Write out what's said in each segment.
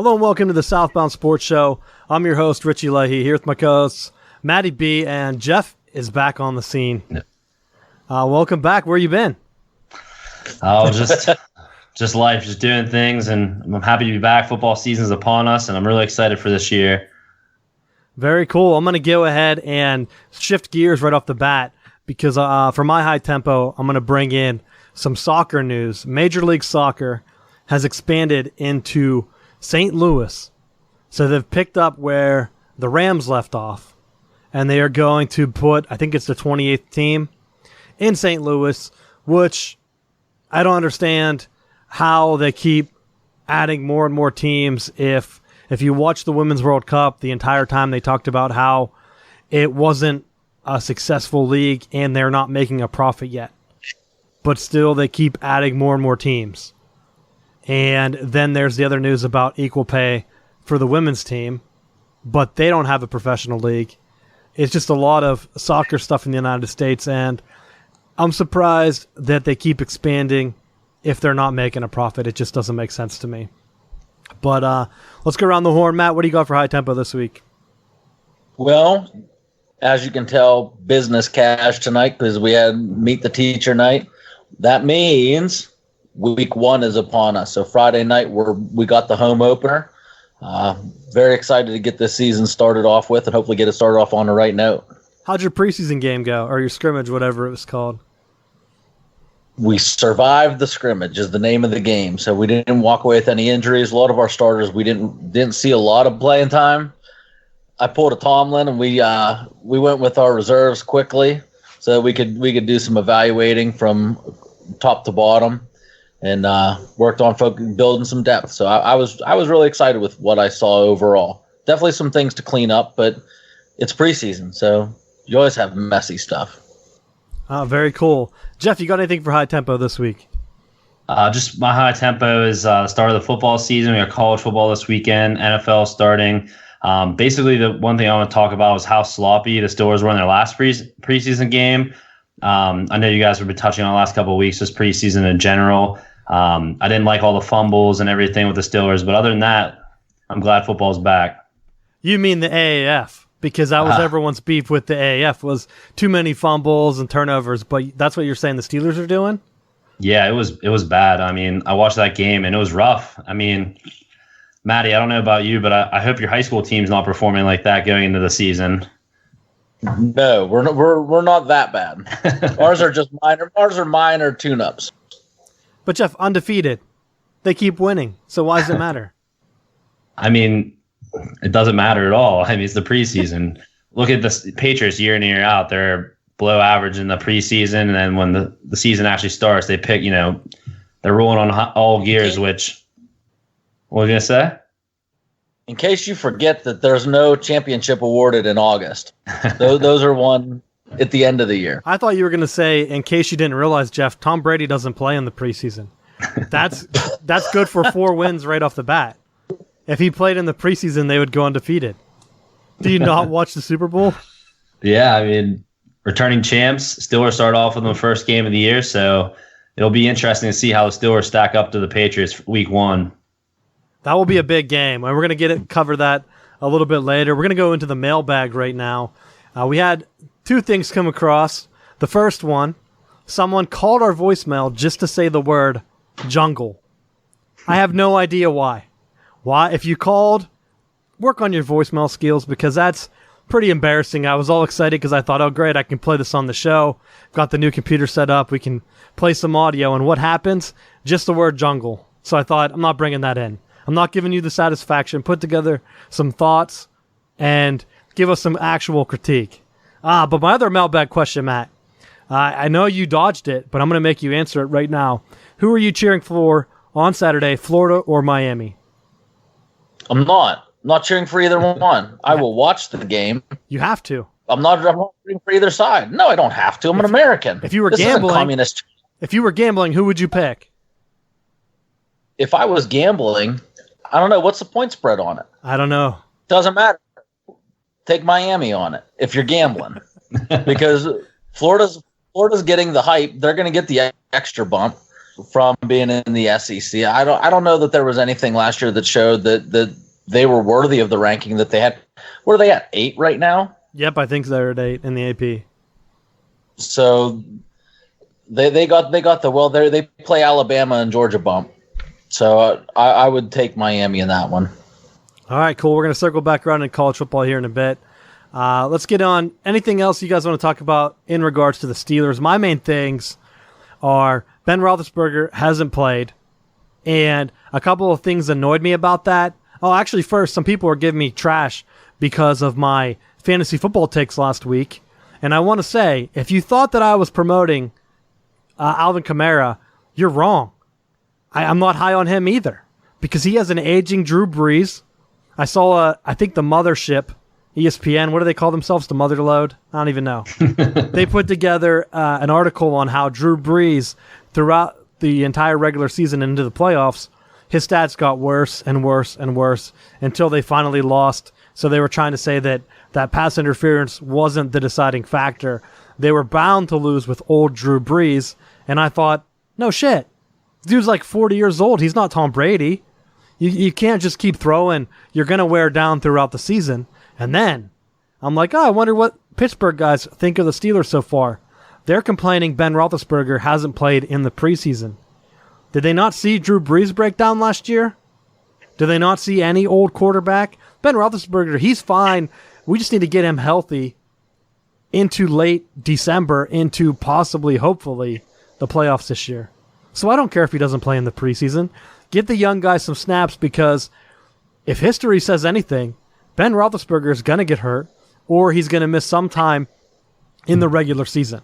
Hello and welcome to the Southbound Sports Show. I'm your host, Richie Leahy, here with my co-hosts, Matty B, and Jeff is back on the scene. Welcome back. Where you been? Oh, just life, just doing things, and I'm happy to be back. Football season's upon us, and I'm really excited for this year. Very cool. I'm going to go ahead and shift gears right off the bat because for my high tempo, I'm going to bring in some soccer news. Major League Soccer has expanded into St. Louis. So they've picked up where the Rams left off, and they are going to put, I think it's the 28th team, in St. Louis, which I don't understand how they keep adding more and more teams. If you watch the Women's World Cup, the entire time they talked about how it wasn't a successful league and they're not making a profit yet. But still, they keep adding more and more teams. And then there's the other news about equal pay for the women's team, but they don't have a professional league. It's just a lot of soccer stuff in the United States, and I'm surprised that they keep expanding if they're not making a profit. It just doesn't make sense to me. But let's go around the horn. Matt, what do you got for high tempo this week? Well, as you can tell, business cash tonight because we had Meet the Teacher night. That means week one is upon us. So Friday night we got the home opener. Very excited to get this season started off with and hopefully get it started off on the right note. How'd your preseason game go, or your scrimmage, whatever it was called? We survived the scrimmage is the name of the game. So we didn't walk away with any injuries. A lot of our starters, we didn't see a lot of playing time. I pulled a Tomlin and we went with our reserves quickly so that we could do some evaluating from top to bottom. And worked on building some depth. So I was really excited with what I saw overall. Definitely some things to clean up, but it's preseason, so you always have messy stuff. Very cool. Jeff, you got anything for high tempo this week? Just my high tempo is the start of the football season. We got college football this weekend, NFL starting. Basically, the one thing I want to talk about was how sloppy the Steelers were in their last preseason game. I know you guys have been touching on the last couple of weeks, just preseason in general. I didn't like all the fumbles and everything with the Steelers, but other than that, I'm glad football's back. You mean the AAF, because that was everyone's beef with the AAF, was too many fumbles and turnovers, but that's what you're saying the Steelers are doing? Yeah, it was bad. I mean, I watched that game, and it was rough. I mean, Matty, I don't know about you, but I hope your high school team's not performing like that going into the season. No, we're not that bad. Ours are just minor. Ours are minor tune-ups. But Jeff, undefeated, they keep winning. So why does it matter? I mean, it doesn't matter at all. I mean, it's the preseason. Look at the Patriots year in and year out. They're below average in the preseason, and then when the season actually starts, they pick. They're rolling on all gears. Which, what are you gonna say? In case you forget that there's no championship awarded in August. Those are won at the end of the year. I thought you were going to say, in case you didn't realize, Jeff, Tom Brady doesn't play in the preseason. That's good for 4 wins right off the bat. If he played in the preseason, they would go undefeated. Do you not watch the Super Bowl? Yeah, I mean, returning champs, Steelers start off with the first game of the year, so it'll be interesting to see how the Steelers stack up to the Patriots week one. That will be a big game, and we're going to cover that a little bit later. We're going to go into the mailbag right now. We had 2 things come across. The first one, someone called our voicemail just to say the word jungle. I have no idea why. Why? If you called, work on your voicemail skills because that's pretty embarrassing. I was all excited because I thought, oh, great, I can play this on the show. Got the new computer set up. We can play some audio. And what happens? Just the word jungle. So I thought, I'm not bringing that in. I'm not giving you the satisfaction. Put together some thoughts and give us some actual critique. But my other mailbag question, Matt, I know you dodged it, but I'm going to make you answer it right now. Who are you cheering for on Saturday, Florida or Miami? I'm not cheering for either one. I will watch the game. You have to. I'm not cheering for either side. No, I don't have to. I'm an American. If you were gambling, communist. If you were gambling, who would you pick? If I was gambling, I don't know. What's the point spread on it? I don't know. Doesn't matter. Take Miami on it if you're gambling, because Florida's getting the hype. They're going to get the extra bump. from being in the SEC. I don't know that there was anything last year that showed that they were worthy of the ranking that they had. What are they at, 8 right now? Yep, I think they're at 8 in the AP. So they got they play Alabama and Georgia bump. So I would take Miami in that one. All right, cool. We're going to circle back around in college football here in a bit. Let's get on. Anything else you guys want to talk about in regards to the Steelers? My main things are Ben Roethlisberger hasn't played, and a couple of things annoyed me about that. Oh, actually, first, some people were giving me trash because of my fantasy football takes last week. And I want to say, if you thought that I was promoting Alvin Kamara, you're wrong. I'm not high on him either because he has an aging Drew Brees. I saw, I think the mothership, ESPN, what do they call themselves? The Motherload? I don't even know. They put together an article on how Drew Brees, throughout the entire regular season and into the playoffs, his stats got worse and worse and worse until they finally lost. So they were trying to say that pass interference wasn't the deciding factor. They were bound to lose with old Drew Brees. And I thought, no shit. This dude's like 40 years old. He's not Tom Brady. You can't just keep throwing. You're going to wear down throughout the season. And then I'm like, I wonder what Pittsburgh guys think of the Steelers so far. They're complaining Ben Roethlisberger hasn't played in the preseason. Did they not see Drew Brees break down last year? Did they not see any old quarterback? Ben Roethlisberger, he's fine. We just need to get him healthy into late December, into possibly, hopefully, the playoffs this year. So I don't care if he doesn't play in the preseason. Give the young guys some snaps because if history says anything, Ben Roethlisberger is going to get hurt or he's going to miss some time in the regular season.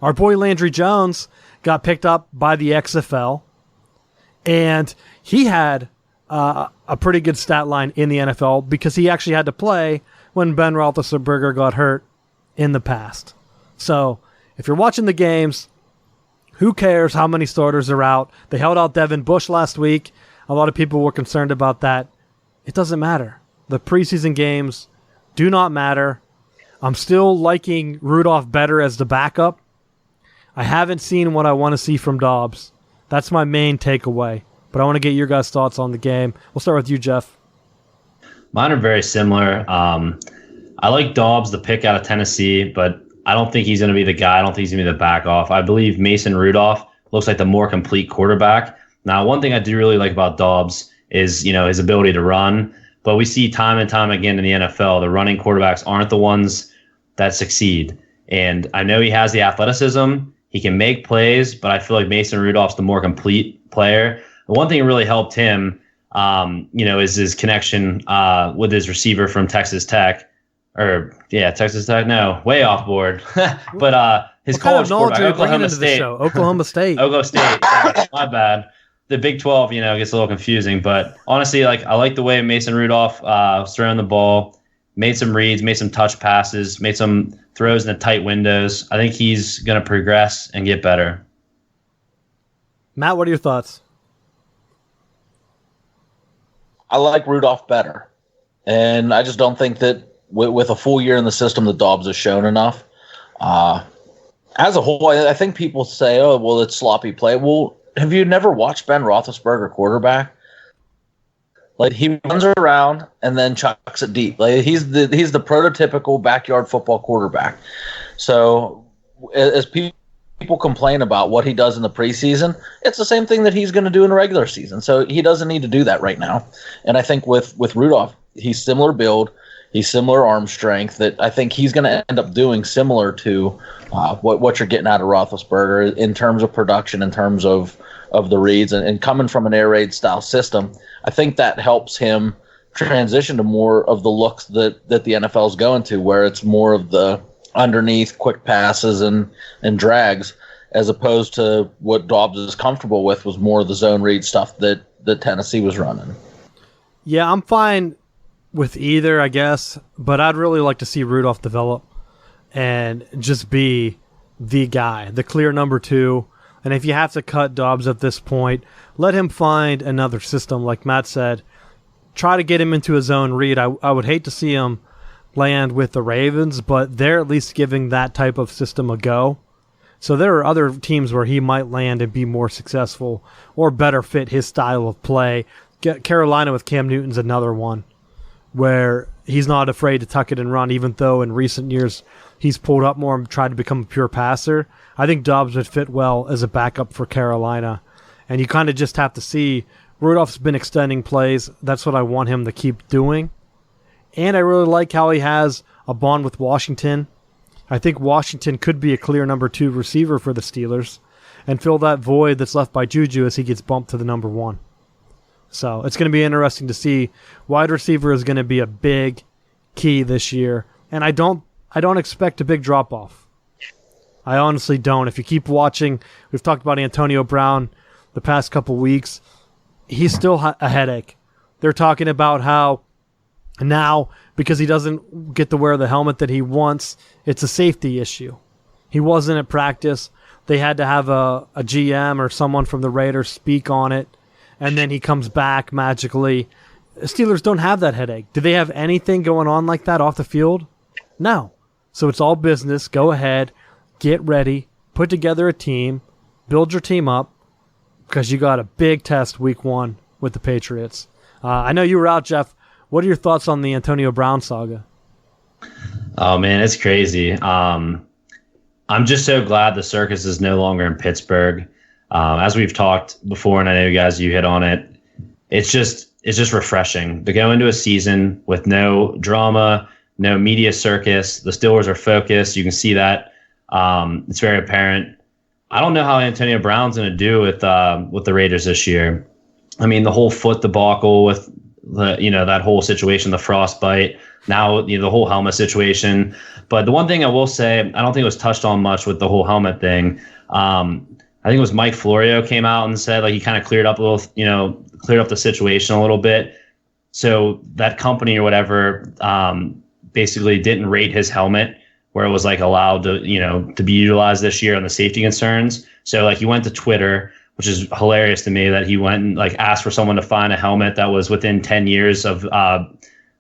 Our boy Landry Jones got picked up by the XFL, and he had a pretty good stat line in the NFL because he actually had to play when Ben Roethlisberger got hurt in the past. So if you're watching the games, who cares how many starters are out? They held out Devin Bush last week. A lot of people were concerned about that. It doesn't matter. The preseason games do not matter. I'm still liking Rudolph better as the backup. I haven't seen what I want to see from Dobbs. That's my main takeaway. But I want to get your guys' thoughts on the game. We'll start with you, Jeff. Mine are very similar. I like Dobbs, the pick out of Tennessee, but I don't think he's going to be the guy. I don't think he's going to be the back off. I believe Mason Rudolph looks like the more complete quarterback. Now, one thing I do really like about Dobbs is, his ability to run. But we see time and time again in the NFL, the running quarterbacks aren't the ones that succeed. And I know he has the athleticism. He can make plays, but I feel like Mason Rudolph's the more complete player. The one thing that really helped him, is his connection with his receiver from Texas Tech. Texas Tech. No, way off board. But his college quarterback, Oklahoma State. Oklahoma State. Oklahoma State. Yeah, my bad. The Big 12, gets a little confusing. But honestly, I like the way Mason Rudolph was throwing the ball, made some reads, made some touch passes, made some throws in the tight windows. I think he's going to progress and get better. Matt, what are your thoughts? I like Rudolph better. And I just don't think that with a full year in the system that Dobbs has shown enough. As a whole, I think people say, oh, well, it's sloppy play. Well, have you never watched Ben Roethlisberger quarterback? Like, he runs around and then chucks it deep. Like, he's the prototypical backyard football quarterback. So as people complain about what he does in the preseason, it's the same thing that he's going to do in the regular season. So he doesn't need to do that right now. And I think with Rudolph, he's similar build. He's similar arm strength that I think he's going to end up doing similar to what you're getting out of Roethlisberger in terms of production, in terms of the reads, and coming from an air raid style system. I think that helps him transition to more of the looks that the NFL is going to, where it's more of the underneath quick passes and drags, as opposed to what Dobbs is comfortable with was more of the zone read stuff that Tennessee was running. Yeah, I'm fine with either, I guess, but I'd really like to see Rudolph develop and just be the guy, the clear number 2. And if you have to cut Dobbs at this point, let him find another system, like Matt said. Try to get him into his own read. I would hate to see him land with the Ravens, but they're at least giving that type of system a go. So there are other teams where he might land and be more successful or better fit his style of play. Carolina with Cam Newton's another one where he's not afraid to tuck it and run, even though in recent years he's pulled up more and tried to become a pure passer. I think Dobbs would fit well as a backup for Carolina. And you kind of just have to see. Rudolph's been extending plays. That's what I want him to keep doing. And I really like how he has a bond with Washington. I think Washington could be a clear number 2 receiver for the Steelers and fill that void that's left by Juju as he gets bumped to the number 1. So it's going to be interesting to see. Wide receiver is going to be a big key this year. And I don't expect a big drop-off. I honestly don't. If you keep watching, we've talked about Antonio Brown the past couple weeks. He's still a headache. They're talking about how now, because he doesn't get to wear the helmet that he wants, it's a safety issue. He wasn't at practice. They had to have a GM or someone from the Raiders speak on it, and then he comes back magically. Steelers don't have that headache. Do they have anything going on like that off the field? No. So it's all business. Go ahead, get ready, put together a team, build your team up, because you got a big test week 1 with the Patriots. I know you were out, Jeff. What are your thoughts on the Antonio Brown saga? Oh, man, it's crazy. I'm just so glad the circus is no longer in Pittsburgh. As we've talked before, and I know you guys, you hit on it, it's just refreshing to go into a season with no drama, no media circus. The Steelers are focused. You can see that. It's very apparent. I don't know how Antonio Brown's going to do with the Raiders this year. I mean, the whole foot debacle with that whole situation, the frostbite, now the whole helmet situation. But the one thing I will say, I don't think it was touched on much with the whole helmet thing. I think it was Mike Florio came out and said he kind of cleared up the situation a little bit. So that company or whatever basically didn't rate his helmet where it was allowed to be utilized this year on the safety concerns. So he went to Twitter, which is hilarious to me that he went and asked for someone to find a helmet that was within 10 years of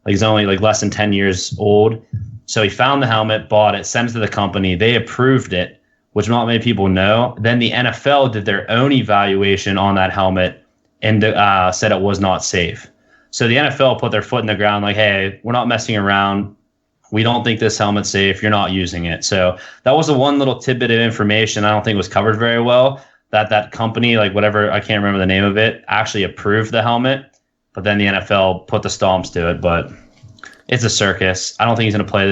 he's only less than 10 years old. So he found the helmet, bought it, sent it to the company. They approved it, which not many people know. Then the NFL did their own evaluation on that helmet and said it was not safe. So the NFL put their foot in the ground hey, we're not messing around. We don't think this helmet's safe. You're not using it. So that was the one little tidbit of information I don't think was covered very well, that company, whatever, I can't remember the name of it, actually approved the helmet. But then the NFL put the stomps to it. But it's a circus. I don't think he's going to play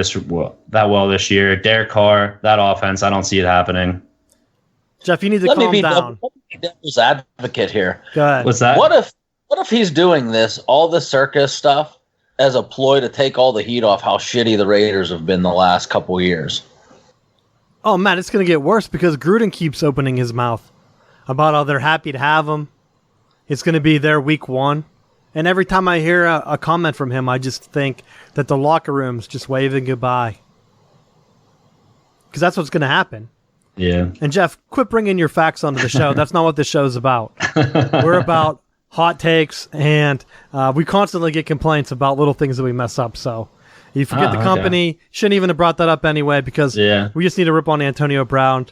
that well this year. Derek Carr, that offense, I don't see it happening. Jeff, you need to calm down. Let me be devil's advocate here. Go ahead. What's that? What if he's doing all this circus stuff, as a ploy to take all the heat off how shitty the Raiders have been the last couple years? Oh, Matt, it's going to get worse because Gruden keeps opening his mouth about how they're happy to have him. It's going to be their week 1. And every time I hear a comment from him, I just think that the locker room's just waving goodbye. Because that's what's going to happen. Yeah. And Jeff, quit bringing your facts onto the show. That's not what this show's about. We're about hot takes, and we constantly get complaints about little things that we mess up. So you forget the company. Okay. Shouldn't even have brought that up anyway because we just need to rip on Antonio Brown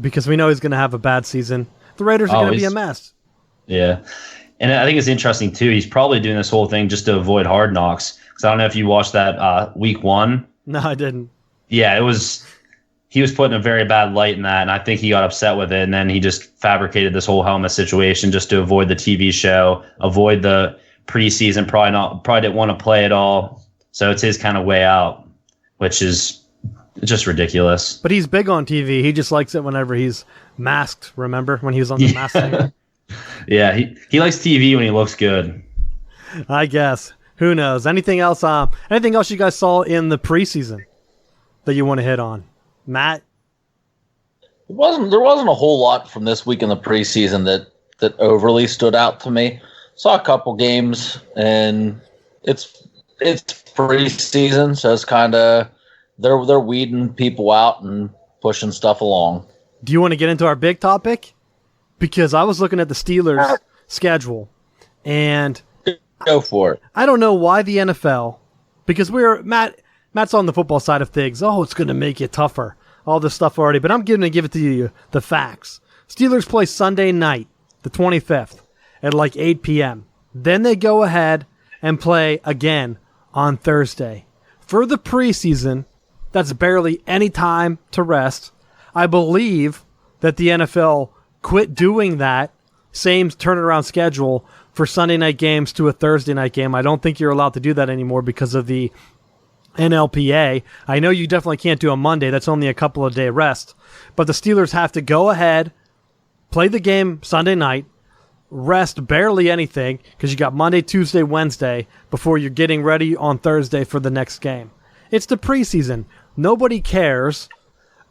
because we know he's going to have a bad season. The Raiders are going to be a mess. Yeah. And I think it's interesting, too. He's probably doing this whole thing just to avoid Hard Knocks. Because I don't know if you watched that week 1. No, I didn't. Yeah, he was put in a very bad light in that, and I think he got upset with it, and then he just fabricated this whole helmet situation just to avoid the TV show, avoid the preseason, probably didn't want to play at all. So it's his kind of way out, which is just ridiculous. But he's big on TV. He just likes it whenever he's masked, remember? When he was on the Masked Singer? Yeah, he likes TV when he looks good. I guess. Who knows? Anything else you guys saw in the preseason that you want to hit on? Matt? There wasn't a whole lot from this week in the preseason that overly stood out to me. Saw a couple games, and it's preseason, so it's kind of they're weeding people out and pushing stuff along. Do you want to get into our big topic? Because I was looking at the Steelers' schedule, and go for it. I don't know why the NFL, because Matt's on the football side of things. Oh, it's going to make it tougher. all this stuff already, but I'm going to give it to you, the facts. Steelers play Sunday night, the 25th, at like 8 p.m. Then they go ahead and play again on Thursday. For the preseason, that's barely any time to rest. I believe that the NFL quit doing that same turnaround schedule for Sunday night games to a Thursday night game. I don't think you're allowed to do that anymore because of the NLPA. I know you definitely can't do a Monday. That's only a couple of day rest. But the Steelers have to go ahead, play the game Sunday night, rest barely anything because you got Monday, Tuesday, Wednesday before you're getting ready on Thursday for the next game. It's the preseason. Nobody cares.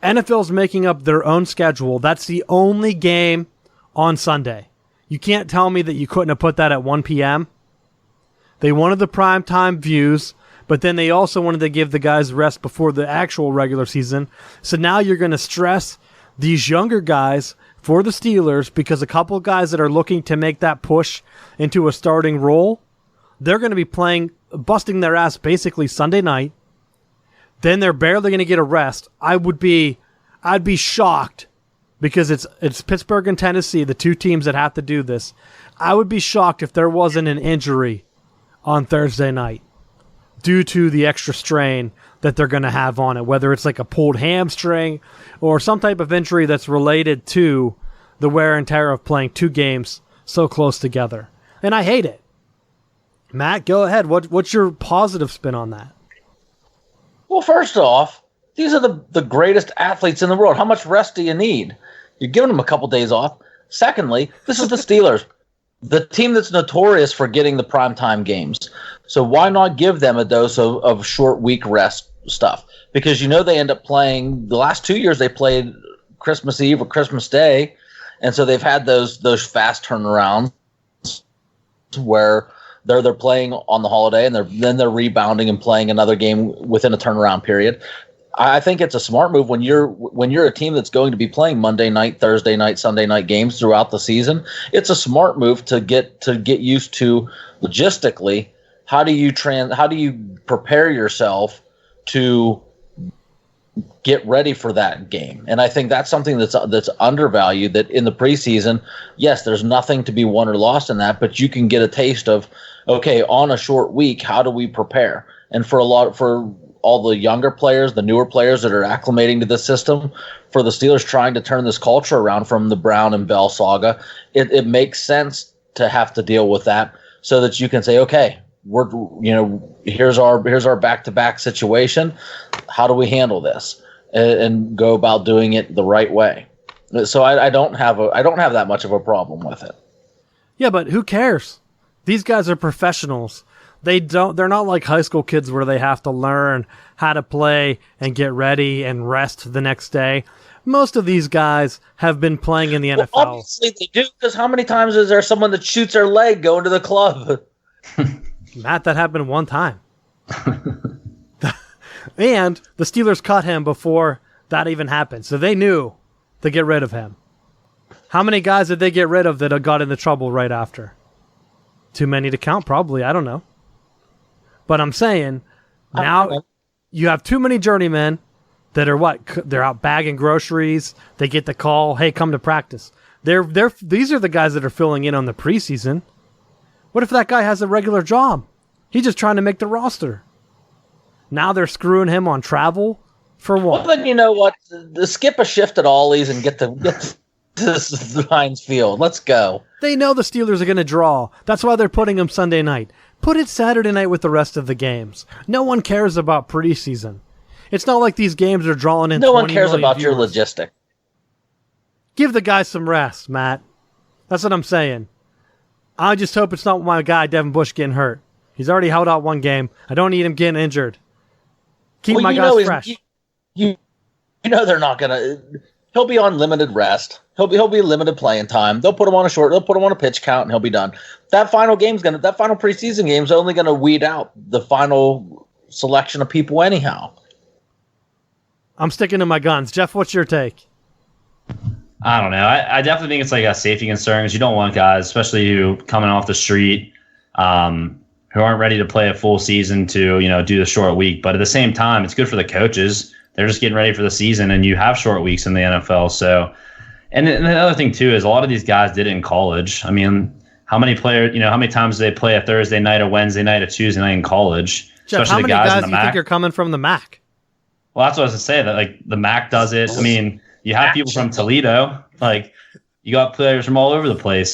NFL's making up their own schedule. That's the only game on Sunday. You can't tell me that you couldn't have put that at 1 p.m. They wanted the primetime views, but then they also wanted to give the guys rest before the actual regular season. So now you're going to stress these younger guys for the Steelers because a couple of guys that are looking to make that push into a starting role, they're going to be playing, busting their ass basically Sunday night. Then they're barely going to get a rest. I'd be shocked because it's Pittsburgh and Tennessee, the two teams that have to do this. I would be shocked if there wasn't an injury on Thursday night due to the extra strain that they're going to have on it, whether it's like a pulled hamstring or some type of injury that's related to the wear and tear of playing two games so close together. And I hate it. Matt, go ahead. What's your positive spin on that? Well, first off, these are the greatest athletes in the world. How much rest do you need? You're giving them a couple days off. Secondly, this is the Steelers, the team that's notorious for getting the primetime games. So why not give them a dose of short week rest stuff? Because they end up playing – the last 2 years they played Christmas Eve or Christmas Day, and so they've had those fast turnarounds where they're playing on the holiday and they're rebounding and playing another game within a turnaround period. I think it's a smart move when you're a team that's going to be playing Monday night, Thursday night, Sunday night games throughout the season. It's a smart move to get used to logistically. How do you prepare yourself to get ready for that game? And I think that's something that's undervalued. That in the preseason, yes, there's nothing to be won or lost in that, but you can get a taste of, okay, on a short week, how do we prepare? And for all the younger players, the newer players that are acclimating to this system, for the Steelers trying to turn this culture around from the Brown and Bell saga, it makes sense to have to deal with that so that you can say, okay, here's our back-to-back situation. How do we handle this and go about doing it the right way? So I don't have that much of a problem with it. Yeah, but who cares? These guys are professionals. They're not like high school kids where they have to learn how to play and get ready and rest the next day. Most of these guys have been playing in the NFL. Obviously they do, because how many times is there someone that shoots their leg going to the club? Matt, that happened one time. And the Steelers cut him before that even happened. So they knew to get rid of him. How many guys did they get rid of that got into trouble right after? Too many to count, probably. I don't know. But I'm saying now you have too many journeymen that are they're out bagging groceries. They get the call, hey, come to practice. These are the guys that are filling in on the preseason. What if that guy has a regular job? He's just trying to make the roster. Now they're screwing him on travel for what? Well, then you know what? Skip a shift at Ollie's and get to Heinz Field. Let's go. They know the Steelers are going to draw. That's why they're putting them Sunday night. Put it Saturday night with the rest of the games. No one cares about preseason. It's not like these games are drawing in 20 million No one cares about viewers. your logistic. Give the guys some rest, Matt. That's what I'm saying. I just hope it's not my guy, Devin Bush, getting hurt. He's already held out one game. I don't need him getting injured. Keep my guys fresh. You know they're not going to... He'll be on limited rest. He'll be limited playing time. They'll put him on a pitch count, and he'll be done. That final preseason game is only going to weed out the final selection of people anyhow. I'm sticking to my guns. Jeff, what's your take? I don't know. I definitely think it's like a safety concern because you don't want guys, especially who coming off the street, who aren't ready to play a full season to do the short week. But at the same time, it's good for the coaches they're just getting ready for the season, and you have short weeks in the NFL. So, and the other thing too is a lot of these guys did it in college. I mean, how many players, how many times do they play a Thursday night, a Wednesday night, a Tuesday night in college? Jeff, Especially how many the guys guys in do the you think MAC. are coming from the MAC? Well, that's what I was going to say. That like the MAC does it. I mean, you have people from Toledo. Like you got players from all over the place.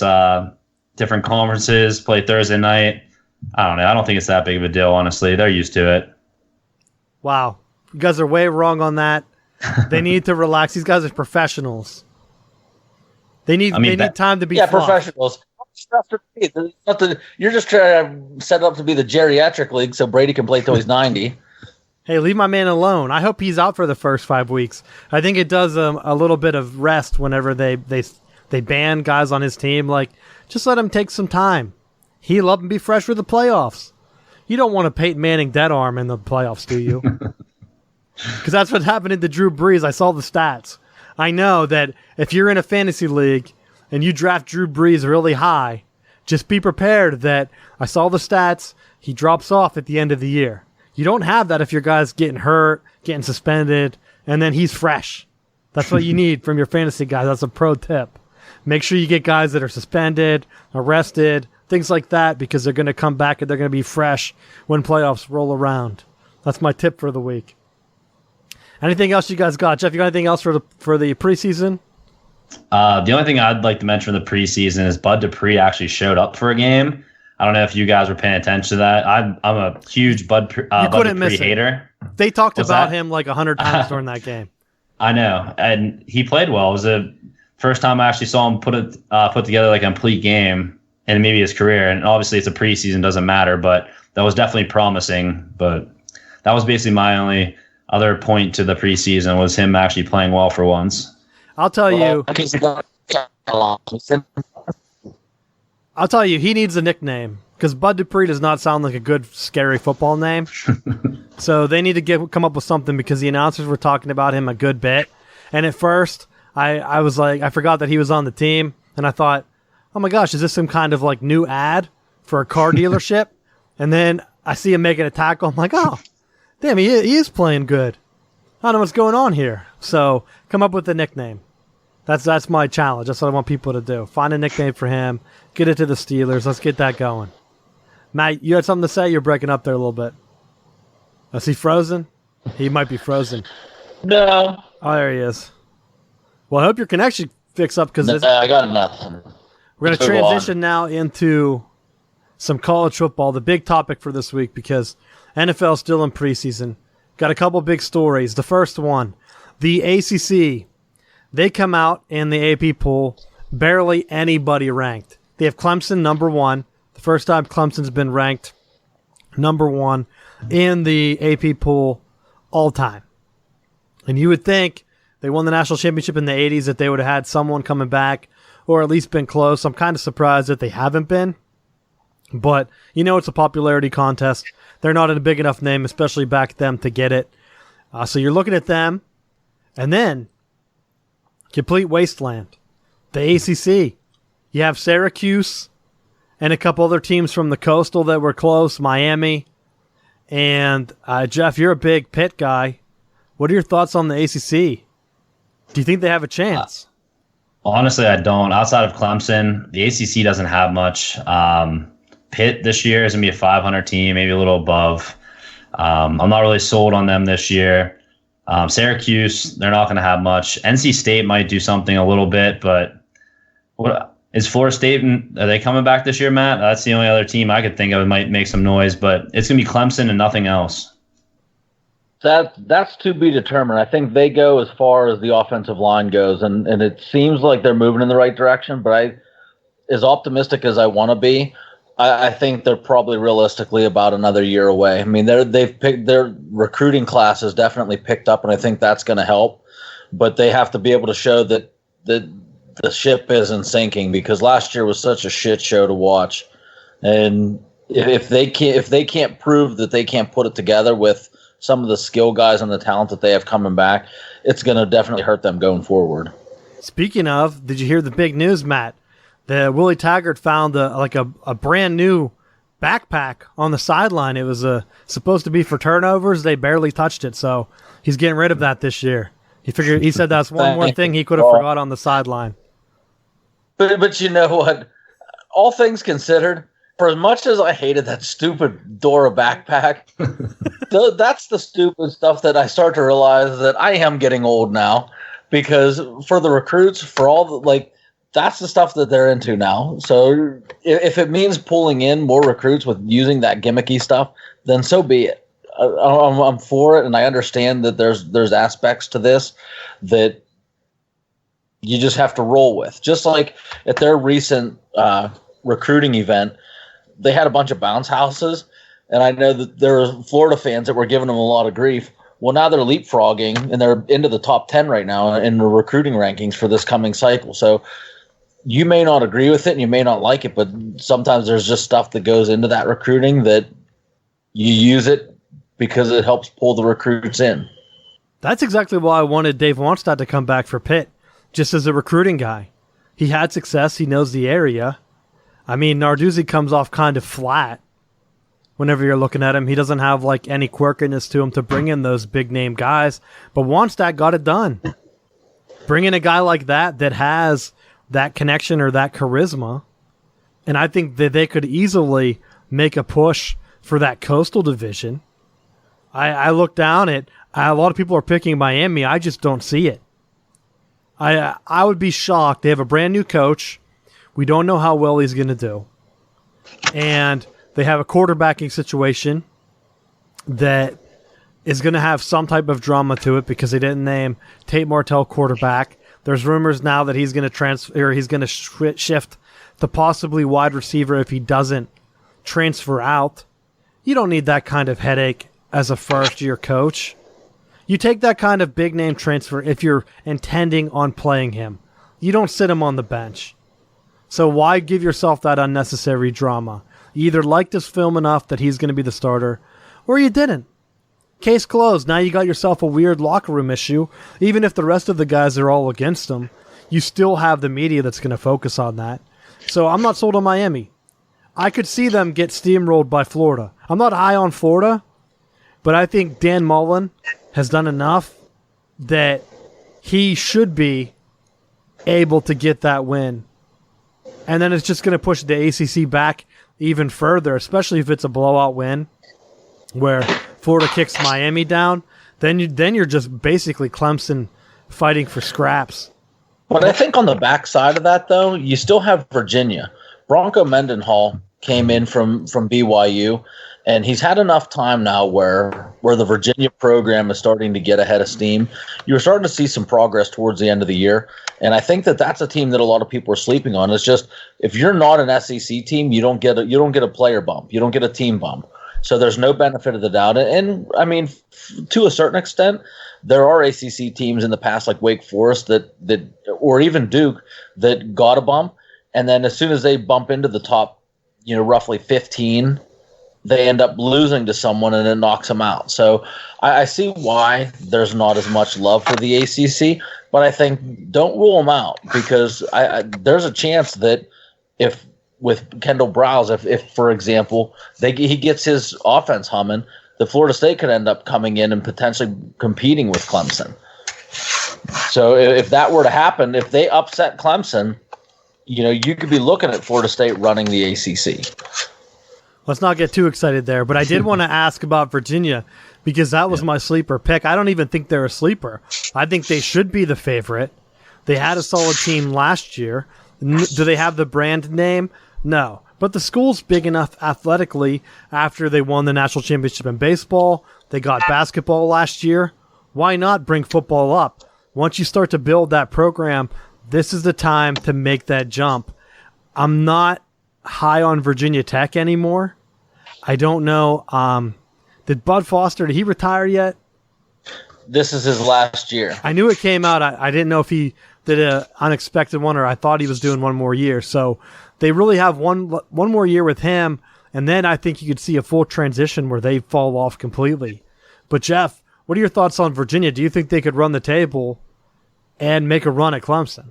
Different conferences play Thursday night. I don't know. I don't think it's that big of a deal. Honestly, they're used to it. Wow, you guys are way wrong on that. They need to relax. These guys are professionals. They need time to be fluff. Professionals. You're just trying to set it up to be the geriatric league so Brady can play till he's 90. Hey, leave my man alone. I hope he's out for the first 5 weeks. I think it does a little bit of rest whenever they ban guys on his team. Like, just let him take some time. Heal up and be fresh for the playoffs. You don't want a Peyton Manning dead arm in the playoffs, do you? Because that's what happened to Drew Brees. I saw the stats. I know that if you're in a fantasy league and you draft Drew Brees really high, just be prepared that I saw the stats. He drops off at the end of the year. You don't have that if your guy's getting hurt, getting suspended, and then he's fresh. That's what you need from your fantasy guys. That's a pro tip. Make sure you get guys that are suspended, arrested, things like that, because they're going to come back and they're going to be fresh when playoffs roll around. That's my tip for the week. Anything else you guys got? Jeff, you got anything else for the preseason? The only thing I'd like to mention in the preseason is Bud Dupree actually showed up for a game. I don't know if you guys were paying attention to that. I'm a huge Bud Dupree hater. They talked about him like 100 times during that game. I know, and he played well. It was the first time I actually saw him put together like a complete game in maybe his career. And obviously, it's a preseason, doesn't matter, but that was definitely promising. But that was basically my only other point to the preseason was him actually playing well for once. I'll tell you, he needs a nickname because Bud Dupree does not sound like a good, scary football name. So they need to come up with something because the announcers were talking about him a good bit. And at first, I was like, I forgot that he was on the team, and I thought, oh my gosh, is this some kind of like new ad for a car dealership? And then I see him making a tackle. I'm like, oh, damn, he is playing good. I don't know what's going on here. So come up with a nickname. That's my challenge. That's what I want people to do. Find a nickname for him. Get it to the Steelers. Let's get that going. Matt, you had something to say? You're breaking up there a little bit. Is he frozen? He might be frozen. No. Oh, there he is. Well, I hope your connection fixes up because I got nothing. We're going to transition now into some college football, the big topic for this week because NFL is still in preseason. Got a couple big stories. The first one, the ACC. They come out in the AP poll, barely anybody ranked. They have Clemson number one. The first time Clemson's been ranked number one in the AP poll all time. And you would think they won the national championship in the 80s that they would have had someone coming back or at least been close. I'm kind of surprised that they haven't been. But, it's a popularity contest. They're not a big enough name, especially back them, to get it. So you're looking at them. And then, complete wasteland. The ACC. You have Syracuse and a couple other teams from the Coastal that were close, Miami. And, Jeff, you're a big Pitt guy. What are your thoughts on the ACC? Do you think they have a chance? Honestly, I don't. Outside of Clemson, the ACC doesn't have much. Pitt this year is going to be a 500 team, maybe a little above. I'm not really sold on them this year. Syracuse, they're not going to have much. NC State might do something a little bit, but what is Florida State? Are they coming back this year, Matt? That's the only other team I could think of that might make some noise, but it's going to be Clemson and nothing else. That's to be determined. I think they go as far as the offensive line goes, and it seems like they're moving in the right direction. But as optimistic as I want to be, I think they're probably realistically about another year away. I mean, their recruiting class has definitely picked up, and I think that's going to help. But they have to be able to show that the ship isn't sinking because last year was such a shit show to watch. And if they can't prove that they can't put it together with some of the skill guys and the talent that they have coming back, it's going to definitely hurt them going forward. Speaking of, did you hear the big news, Matt? The Willie Taggart found a brand new backpack on the sideline. It was supposed to be for turnovers. They barely touched it, so he's getting rid of that this year. He said that's one more thing he could have forgot on the sideline. But you know what? All things considered, for as much as I hated that stupid Dora backpack, that's the stupid stuff that I start to realize that I am getting old now. Because for the recruits, for all the, like, that's the stuff that they're into now. So if it means pulling in more recruits with using that gimmicky stuff, then so be it. I'm for it, and I understand that there's aspects to this that you just have to roll with. Just like at their recent recruiting event, they had a bunch of bounce houses, and I know that there were Florida fans that were giving them a lot of grief. Well, now they're leapfrogging, and they're into the top 10 right now in the recruiting rankings for this coming cycle. So you may not agree with it, and you may not like it, but sometimes there's just stuff that goes into that recruiting that you use it because it helps pull the recruits in. That's exactly why I wanted Dave Wannstedt to come back for Pitt, just as a recruiting guy. He had success. He knows the area. I mean, Narduzzi comes off kind of flat. Whenever you're looking at him, he doesn't have like any quirkiness to him to bring in those big name guys. But Wannstedt got it done. Bring in a guy like that has that connection or that charisma, and I think that they could easily make a push for that Coastal Division. I look down at a lot of people are picking Miami. I just don't see it. I would be shocked. They have a brand new coach. We don't know how well he's going to do, and they have a quarterbacking situation that is going to have some type of drama to it because they didn't name Tate Martell quarterback. There's rumors now that he's going to transfer, or he's going to shift to possibly wide receiver if he doesn't transfer out. You don't need that kind of headache as a first-year coach. You take that kind of big-name transfer if you're intending on playing him. You don't sit him on the bench. So why give yourself that unnecessary drama? You either liked his film enough that he's going to be the starter, or you didn't. Case closed. Now you got yourself a weird locker room issue. Even if the rest of the guys are all against him, you still have the media that's going to focus on that. So I'm not sold on Miami. I could see them get steamrolled by Florida. I'm not high on Florida, but I think Dan Mullen has done enough that he should be able to get that win. And then it's just going to push the ACC back even further, especially if it's a blowout win where Florida kicks Miami down. Then you're just basically Clemson fighting for scraps. But I think on the backside of that, though, you still have Virginia. Bronco Mendenhall came in from BYU, and he's had enough time now where the Virginia program is starting to get ahead of steam. You're starting to see some progress towards the end of the year, and I think that's a team that a lot of people are sleeping on. It's just if you're not an SEC team, you don't get a player bump, you don't get a team bump. So there's no benefit of the doubt. And I mean, to a certain extent, there are ACC teams in the past like Wake Forest that or even Duke that got a bump, and then as soon as they bump into the top, roughly 15, they end up losing to someone and it knocks them out. So I see why there's not as much love for the ACC, but I think don't rule them out because there's a chance that if with Kendall Browse, if for example, he gets his offense humming, the Florida State could end up coming in and potentially competing with Clemson. So if that were to happen, if they upset Clemson, you could be looking at Florida State running the ACC. Let's not get too excited there, but I did want to ask about Virginia because that was my sleeper pick. I don't even think they're a sleeper. I think they should be the favorite. They had a solid team last year. Do they have the brand name? No. But the school's big enough athletically after they won the national championship in baseball. They got basketball last year. Why not bring football up? Once you start to build that program, this is the time to make that jump. I'm not high on Virginia Tech anymore. I don't know. Did Bud Foster, did he retire yet? This is his last year. I knew it came out. I didn't know if he did an unexpected one or I thought he was doing one more year. So they really have one more year with him, and then I think you could see a full transition where they fall off completely. But Jeff, what are your thoughts on Virginia? Do you think they could run the table and make a run at Clemson?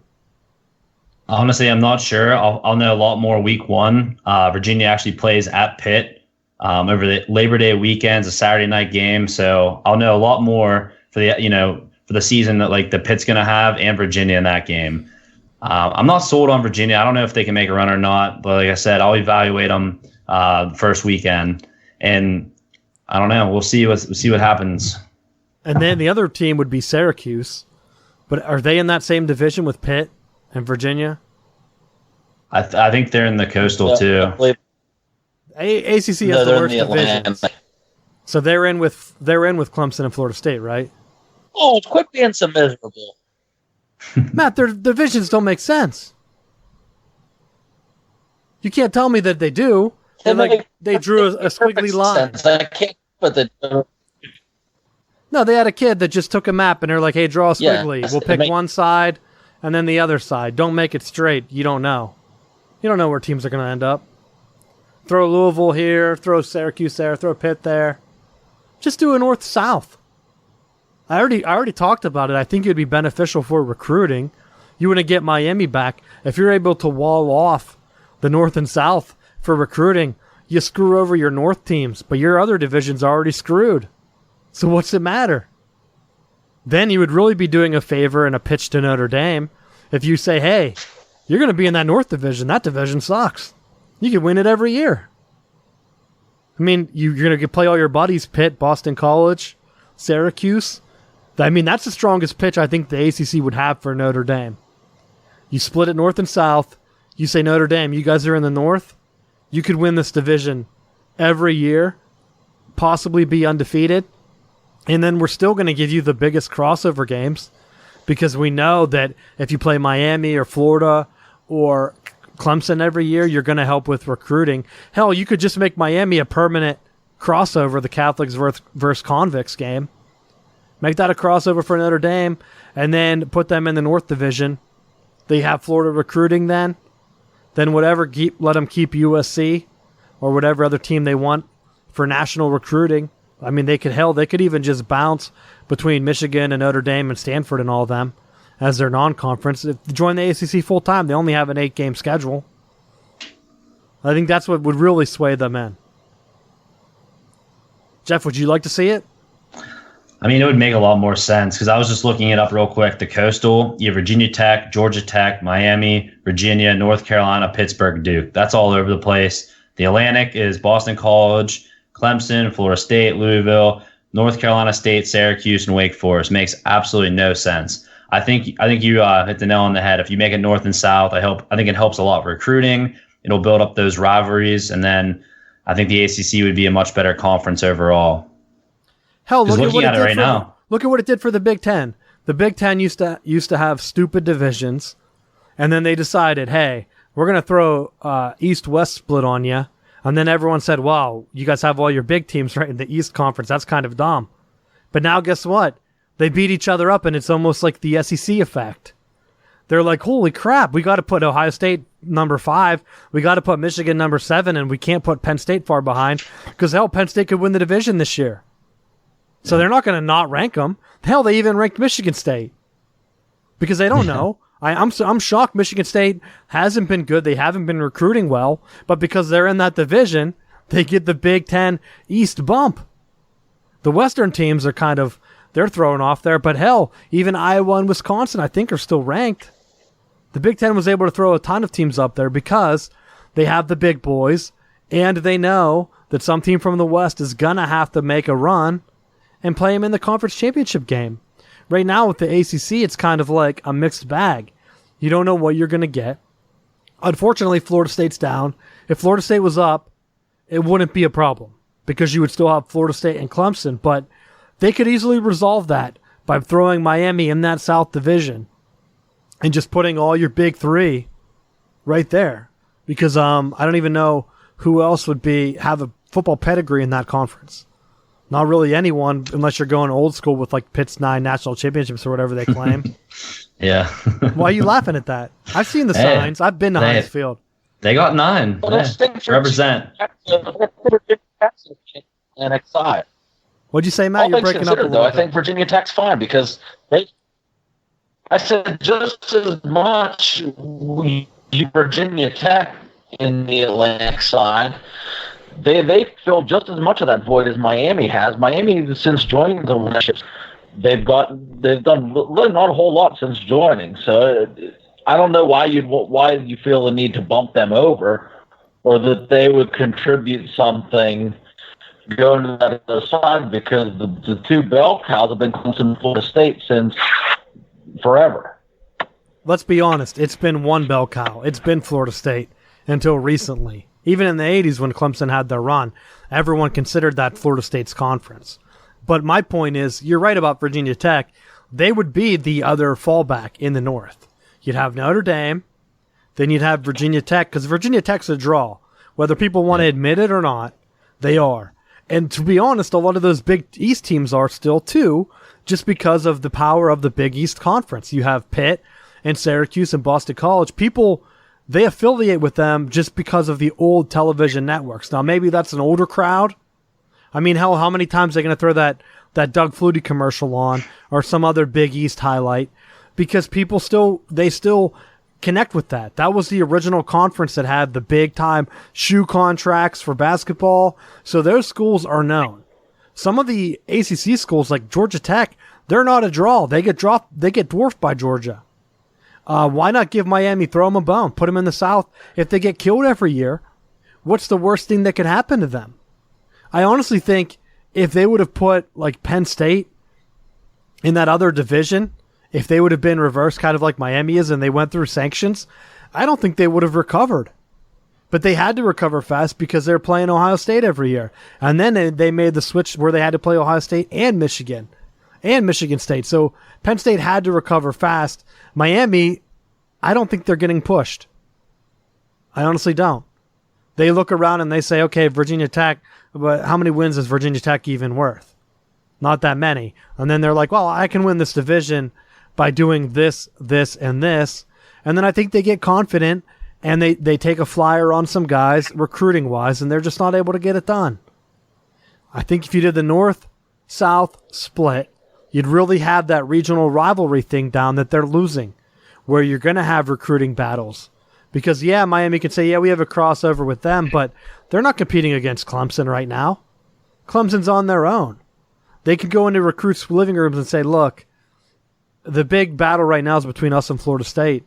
Honestly, I'm not sure. I'll know a lot more week 1. Virginia actually plays at Pitt over the Labor Day weekend. It's a Saturday night game, so I'll know a lot more for the season that like the Pitt's going to have and Virginia in that game. I'm not sold on Virginia. I don't know if they can make a run or not, but like I said, I'll evaluate them first weekend, and I don't know. We'll see what happens. And then the other team would be Syracuse, but are they in that same division with Pitt and Virginia? I think they're in the Coastal too. ACC has the worst divisions. So they're in with Clemson and Florida State, right? Oh, quit being so miserable. Matt, their divisions don't make sense. You can't tell me that they do. They drew a squiggly line. I can't, but No, they had a kid that just took a map and they're like, hey, draw a squiggly. Yes, we'll pick one side and then the other side. Don't make it straight. You don't know. You don't know where teams are going to end up. Throw Louisville here, throw Syracuse there, throw Pitt there. Just do a north-south. I already talked about it. I think it would be beneficial for recruiting. You want to get Miami back. If you're able to wall off the north and south for recruiting, you screw over your north teams, but your other division's already screwed. So what's it matter? Then you would really be doing a favor and a pitch to Notre Dame if you say, hey, you're going to be in that north division. That division sucks. You can win it every year. I mean, you're going to play all your buddies, Pitt, Boston College, Syracuse. I mean, that's the strongest pitch I think the ACC would have for Notre Dame. You split it north and south. You say, Notre Dame, you guys are in the north. You could win this division every year, possibly be undefeated. And then we're still going to give you the biggest crossover games because we know that if you play Miami or Florida or Clemson every year, you're going to help with recruiting. Hell, you could just make Miami a permanent crossover, the Catholics versus Convicts game. Make that a crossover for Notre Dame, and then put them in the North Division. They have Florida recruiting then. Then whatever, let them keep USC or whatever other team they want for national recruiting. I mean, they could even just bounce between Michigan and Notre Dame and Stanford and all of them as their non-conference. If they join the ACC full-time, they only have an 8-game schedule. I think that's what would really sway them in. Jeff, would you like to see it? I mean, it would make a lot more sense because I was just looking it up real quick. The Coastal, you have Virginia Tech, Georgia Tech, Miami, Virginia, North Carolina, Pittsburgh, Duke. That's all over the place. The Atlantic is Boston College, Clemson, Florida State, Louisville, North Carolina State, Syracuse, and Wake Forest. Makes absolutely no sense. I think you hit the nail on the head. If you make it north and south, I think it helps a lot for recruiting. It'll build up those rivalries, and then I think the ACC would be a much better conference overall. Hell, look at what it did for the Big Ten. The Big Ten used to have stupid divisions, and then they decided, hey, we're going to throw East-West split on you. And then everyone said, wow, you guys have all your big teams right in the East Conference. That's kind of dumb. But now guess what? They beat each other up, and it's almost like the SEC effect. They're like, holy crap, we got to put Ohio State number 5. We got to put Michigan number 7, and we can't put Penn State far behind because, hell, Penn State could win the division this year. So they're not going to not rank them. Hell, they even ranked Michigan State because they don't know. I'm shocked Michigan State hasn't been good. They haven't been recruiting well, but because they're in that division, they get the Big Ten East bump. The Western teams are they're thrown off there, but hell, even Iowa and Wisconsin, I think, are still ranked. The Big Ten was able to throw a ton of teams up there because they have the big boys, and they know that some team from the West is going to have to make a run and play them in the conference championship game. Right now with the ACC, it's kind of like a mixed bag. You don't know what you're going to get. Unfortunately, Florida State's down. If Florida State was up, it wouldn't be a problem because you would still have Florida State and Clemson, but they could easily resolve that by throwing Miami in that South Division and just putting all your big 3 right there because I don't even know who else would have a football pedigree in that conference. Not really anyone, unless you're going old school with like Pitt's 9 national championships or whatever they claim. Yeah. Why are you laughing at that? I've seen the signs. I've been to Heinz Field. They got 9. Represent. And excited. What'd you say, Matt? You're breaking up a little bit. I think Virginia Tech's fine because I said just as much Virginia Tech in the Atlantic side. They fill just as much of that void as Miami has. Miami, since joining the winnerships, they've done really not a whole lot since joining. So I don't know why you feel the need to bump them over, or that they would contribute something going to that other side, because the two bell cows have been Clemson and Florida State since forever. Let's be honest. It's been one bell cow. It's been Florida State until recently. Even in the 80s when Clemson had their run, everyone considered that Florida State's conference. But my point is, you're right about Virginia Tech. They would be the other fallback in the North. You'd have Notre Dame, then you'd have Virginia Tech, because Virginia Tech's a draw. Whether people want to admit it or not, they are. And to be honest, a lot of those Big East teams are still too, just because of the power of the Big East Conference. You have Pitt and Syracuse and Boston College. People, they affiliate with them just because of the old television networks. Now, maybe that's an older crowd. I mean, hell, how many times are they going to throw that Doug Flutie commercial on, or some other Big East highlight? Because people still connect with that. That was the original conference that had the big time shoe contracts for basketball. So those schools are known. Some of the ACC schools like Georgia Tech, they're not a draw. They get dwarfed by Georgia. Why not give Miami, throw them a bone, put them in the South? If they get killed every year, what's the worst thing that could happen to them? I honestly think if they would have put like Penn State in that other division, if they would have been reversed kind of like Miami is and they went through sanctions, I don't think they would have recovered. But they had to recover fast because they're playing Ohio State every year. And then they made the switch where they had to play Ohio State and Michigan State. So Penn State had to recover fast. Miami, I don't think they're getting pushed. I honestly don't. They look around and they say, okay, Virginia Tech, but how many wins is Virginia Tech even worth? Not that many. And then they're like, well, I can win this division by doing this, this, and this. And then I think they get confident and they take a flyer on some guys recruiting-wise, and they're just not able to get it done. I think if you did the North-South split, you'd really have that regional rivalry thing down that they're losing, where you're going to have recruiting battles. Because, yeah, Miami can say, yeah, we have a crossover with them, but they're not competing against Clemson right now. Clemson's on their own. They could go into recruits' living rooms and say, look, the big battle right now is between us and Florida State.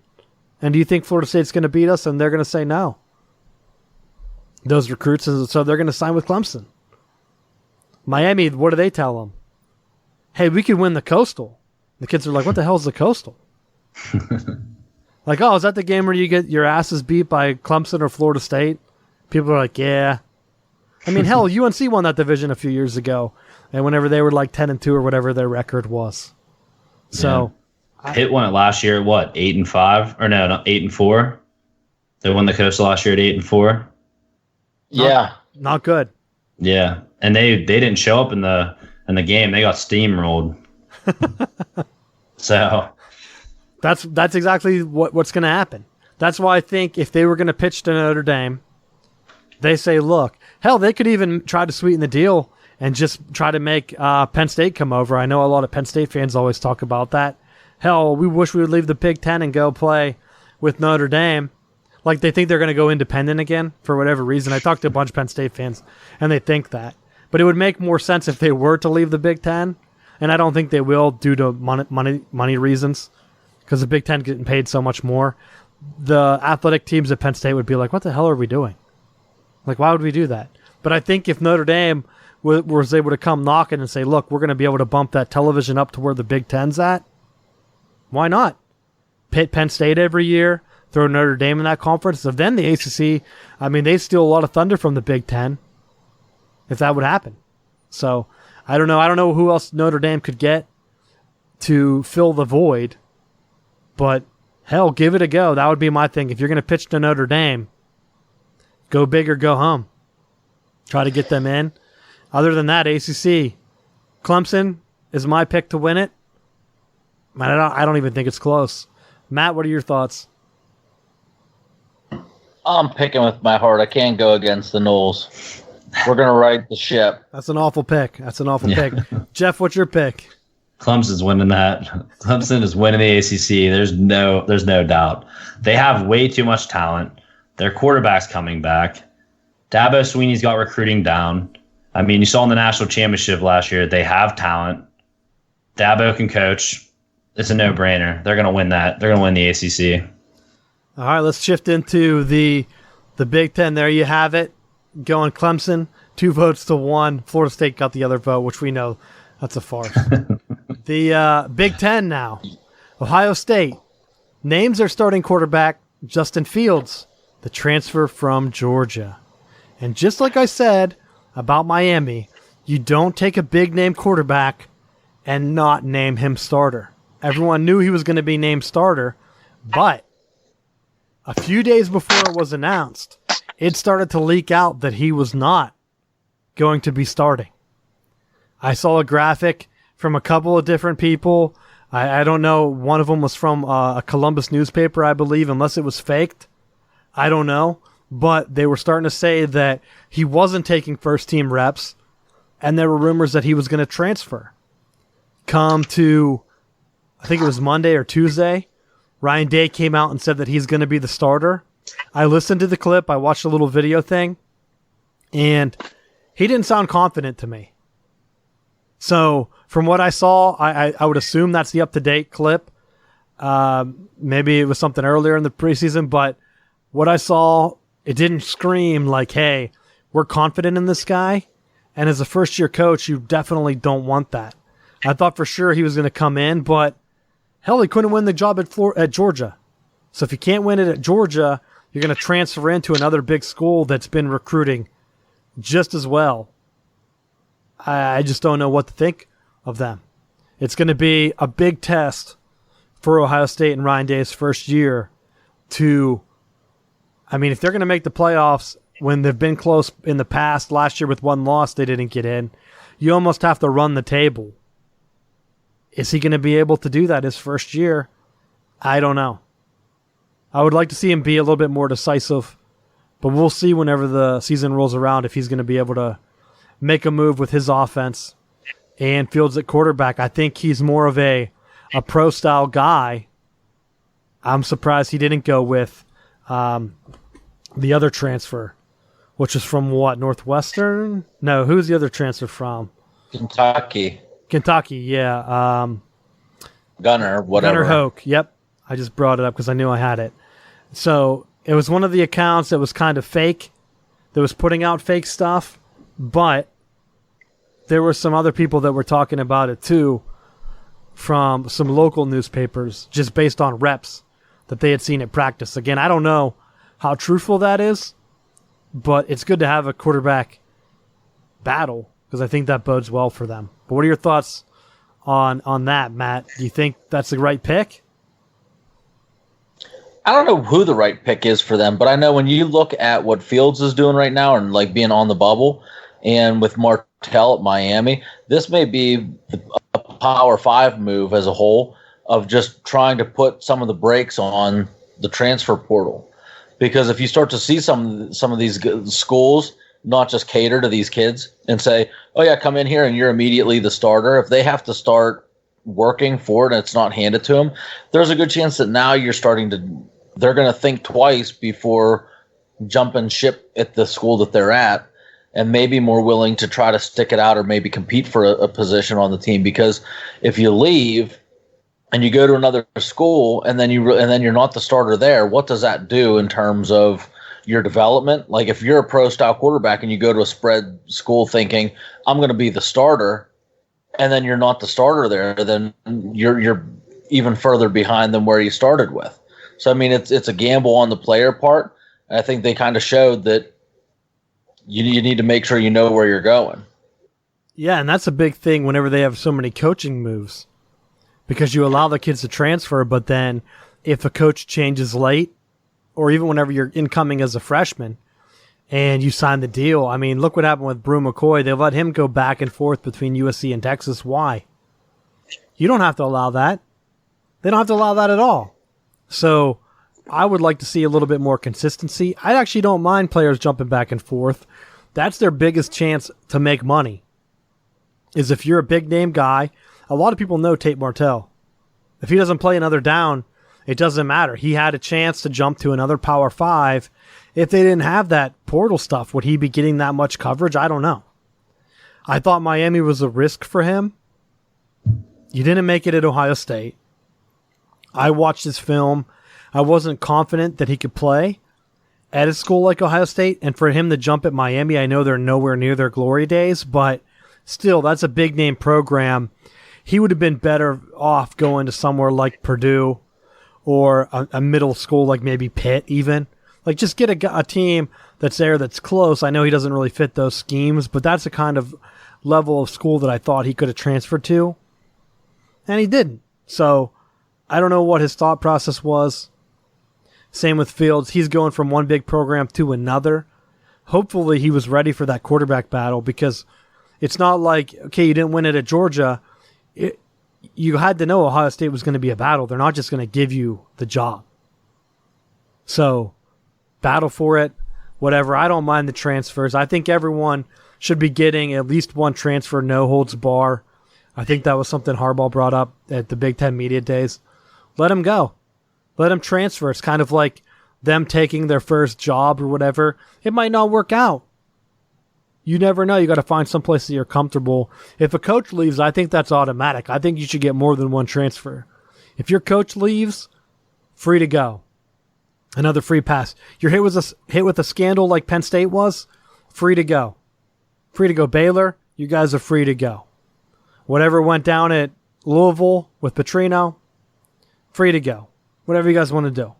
And do you think Florida State's going to beat us? And they're going to say no. Those recruits, and so they're going to sign with Clemson. Miami, what do they tell them? Hey, we could win the Coastal. The kids are like, what the hell is the Coastal? Like, oh, is that the game where you get your asses beat by Clemson or Florida State? People are like, yeah. I mean, hell, UNC won that division a few years ago, and whenever they were like 10-2 or whatever their record was. So, yeah. Pitt won it last year at what, 8-5, or no, 8-4. They won the Coastal last year at 8-4. Yeah, not good. Yeah, and they didn't show up in the game. They got steamrolled. So that's exactly what's going to happen. That's why I think if they were going to pitch to Notre Dame, they say, look, hell, they could even try to sweeten the deal and just try to make Penn State come over. I know a lot of Penn State fans always talk about that. Hell, we wish we would leave the Big Ten and go play with Notre Dame. Like they think they're going to go independent again for whatever reason. I talked to a bunch of Penn State fans, and they think that. But it would make more sense if they were to leave the Big Ten, and I don't think they will due to money reasons, because the Big Ten getting paid so much more. The athletic teams at Penn State would be like, what the hell are we doing? Like, why would we do that? But I think if Notre Dame was able to come knocking and say, look, we're going to be able to bump that television up to where the Big Ten's at, why not? Pitt Penn State every year, throw Notre Dame in that conference. So then the ACC, I mean, they steal a lot of thunder from the Big Ten if that would happen. So I don't know. I don't know who else Notre Dame could get to fill the void, but hell, give it a go. That would be my thing. If you're going to pitch to Notre Dame, go big or go home. Try to get them in. Other than that, ACC, Clemson is my pick to win it. I don't even think it's close. Matt, what are your thoughts? I'm picking with my heart. I can't go against the Noles. We're going to right the ship. That's an awful pick. Pick. Jeff, what's your pick? Clemson's winning that. Clemson is winning the ACC. There's no doubt. They have way too much talent. Their quarterback's coming back. Dabo Swinney's got recruiting down. I mean, you saw in the national championship last year, they have talent. Dabo can coach. It's a no-brainer. They're going to win that. They're going to win the ACC. All right, let's shift into the Big Ten. There you have it. Going Clemson, 2 votes to 1. Florida State got the other vote, which we know that's a farce. The Big Ten now. Ohio State names their starting quarterback, Justin Fields, the transfer from Georgia. And just like I said about Miami, you don't take a big-name quarterback and not name him starter. Everyone knew he was going to be named starter, but a few days before it was announced, it started to leak out that he was not going to be starting. I saw a graphic from a couple of different people. I don't know. One of them was from a Columbus newspaper, I believe, unless it was faked. I don't know. But they were starting to say that he wasn't taking first-team reps, and there were rumors that he was going to transfer. Come to, I think it was Monday or Tuesday, Ryan Day came out and said that he's going to be the starter. I listened to the clip. I watched a little video thing, and he didn't sound confident to me. So from what I saw, I would assume that's the up-to-date clip. Maybe it was something earlier in the preseason, but what I saw, it didn't scream like, hey, we're confident in this guy. And as a first-year coach, you definitely don't want that. I thought for sure he was going to come in, but hell, he couldn't win the job at Georgia. So if you can't win it at Georgia, you're going to transfer into another big school that's been recruiting just as well. I just don't know what to think of them. It's going to be a big test for Ohio State and Ryan Day's first year to, I mean, if they're going to make the playoffs when they've been close in the past, last year with one loss, they didn't get in, you almost have to run the table. Is he going to be able to do that his first year? I don't know. I would like to see him be a little bit more decisive, but we'll see whenever the season rolls around if he's going to be able to make a move with his offense and Fields at quarterback. I think he's more of a pro-style guy. I'm surprised he didn't go with the other transfer, which is from what, Northwestern? No, who's the other transfer from? Kentucky, yeah. Gunnar, whatever. Gunnar Hoke, yep. I just brought it up because I knew I had it. So it was one of the accounts that was kind of fake, that was putting out fake stuff, but there were some other people that were talking about it too from some local newspapers just based on reps that they had seen at practice. Again, I don't know how truthful that is, but it's good to have a quarterback battle because I think that bodes well for them. But what are your thoughts on that, Matt? Do you think that's the right pick? I don't know who the right pick is for them, but I know when you look at what Fields is doing right now and like being on the bubble and with Martell at Miami, this may be a Power 5 move as a whole of just trying to put some of the brakes on the transfer portal. Because if you start to see some of these schools not just cater to these kids and say, oh yeah, come in here and you're immediately the starter. If they have to start working for it and it's not handed to them, there's a good chance that now they're going to think twice before jumping ship at the school that they're at, and maybe more willing to try to stick it out or maybe compete for a position on the team. Because if you leave and you go to another school and then you're not the starter there, what does that do in terms of your development? Like if you're a pro style quarterback and you go to a spread school thinking I'm going to be the starter, and then you're not the starter there, then you're even further behind than where you started with. So, I mean, it's a gamble on the player part. I think they kind of showed that you need to make sure you know where you're going. Yeah, and that's a big thing whenever they have so many coaching moves, because you allow the kids to transfer, but then if a coach changes late, or even whenever you're incoming as a freshman and you sign the deal, I mean, look what happened with Brew McCoy. They let him go back and forth between USC and Texas. Why? You don't have to allow that. They don't have to allow that at all. So I would like to see a little bit more consistency. I actually don't mind players jumping back and forth. That's their biggest chance to make money. is if you're a big name guy, a lot of people know Tate Martell. If he doesn't play another down, it doesn't matter. He had a chance to jump to another Power 5. If they didn't have that portal stuff, would he be getting that much coverage? I don't know. I thought Miami was a risk for him. You didn't make it at Ohio State. I watched his film. I wasn't confident that he could play at a school like Ohio State. And for him to jump at Miami, I know they're nowhere near their glory days, but still, that's a big name program. He would have been better off going to somewhere like Purdue or a middle school like maybe Pitt even. Like, just get a team that's there that's close. I know he doesn't really fit those schemes, but that's the kind of level of school that I thought he could have transferred to. And he didn't. So I don't know what his thought process was. Same with Fields. He's going from one big program to another. Hopefully he was ready for that quarterback battle, because it's not like, okay, you didn't win it at Georgia. You had to know Ohio State was going to be a battle. They're not just going to give you the job. So battle for it, whatever. I don't mind the transfers. I think everyone should be getting at least one transfer, no holds bar. I think that was something Harbaugh brought up at the Big Ten Media Days. Let them go. Let them transfer. It's kind of like them taking their first job or whatever. It might not work out. You never know. You got to find some place that you're comfortable. If a coach leaves, I think that's automatic. I think you should get more than one transfer. If your coach leaves, free to go. Another free pass. You're hit with a scandal like Penn State was, free to go. Free to go. Baylor, you guys are free to go. Whatever went down at Louisville with Petrino, free to go. Whatever you guys want to do.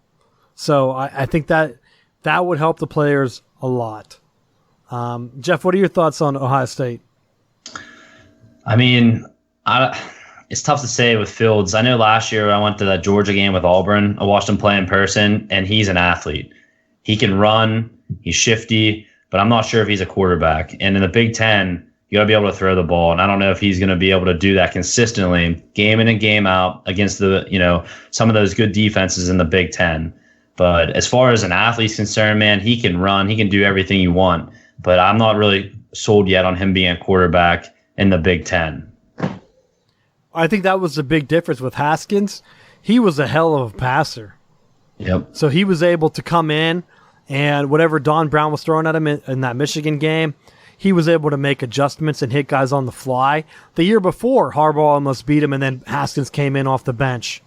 So I think that would help the players a lot. Jeff, what are your thoughts on Ohio State? I mean, it's tough to say with Fields. I know last year I went to that Georgia game with Auburn. I watched him play in person, and he's an athlete. He can run. He's shifty, but I'm not sure if he's a quarterback. And in the Big Ten, you got to be able to throw the ball, and I don't know if he's going to be able to do that consistently, game in and game out against some of those good defenses in the Big Ten. But as far as an athlete's concerned, man, he can run. He can do everything you want. But I'm not really sold yet on him being a quarterback in the Big Ten. I think that was the big difference with Haskins. He was a hell of a passer. Yep. So he was able to come in, and whatever Don Brown was throwing at him in that Michigan game, he was able to make adjustments and hit guys on the fly. The year before, Harbaugh almost beat him, and then Haskins came in off the bench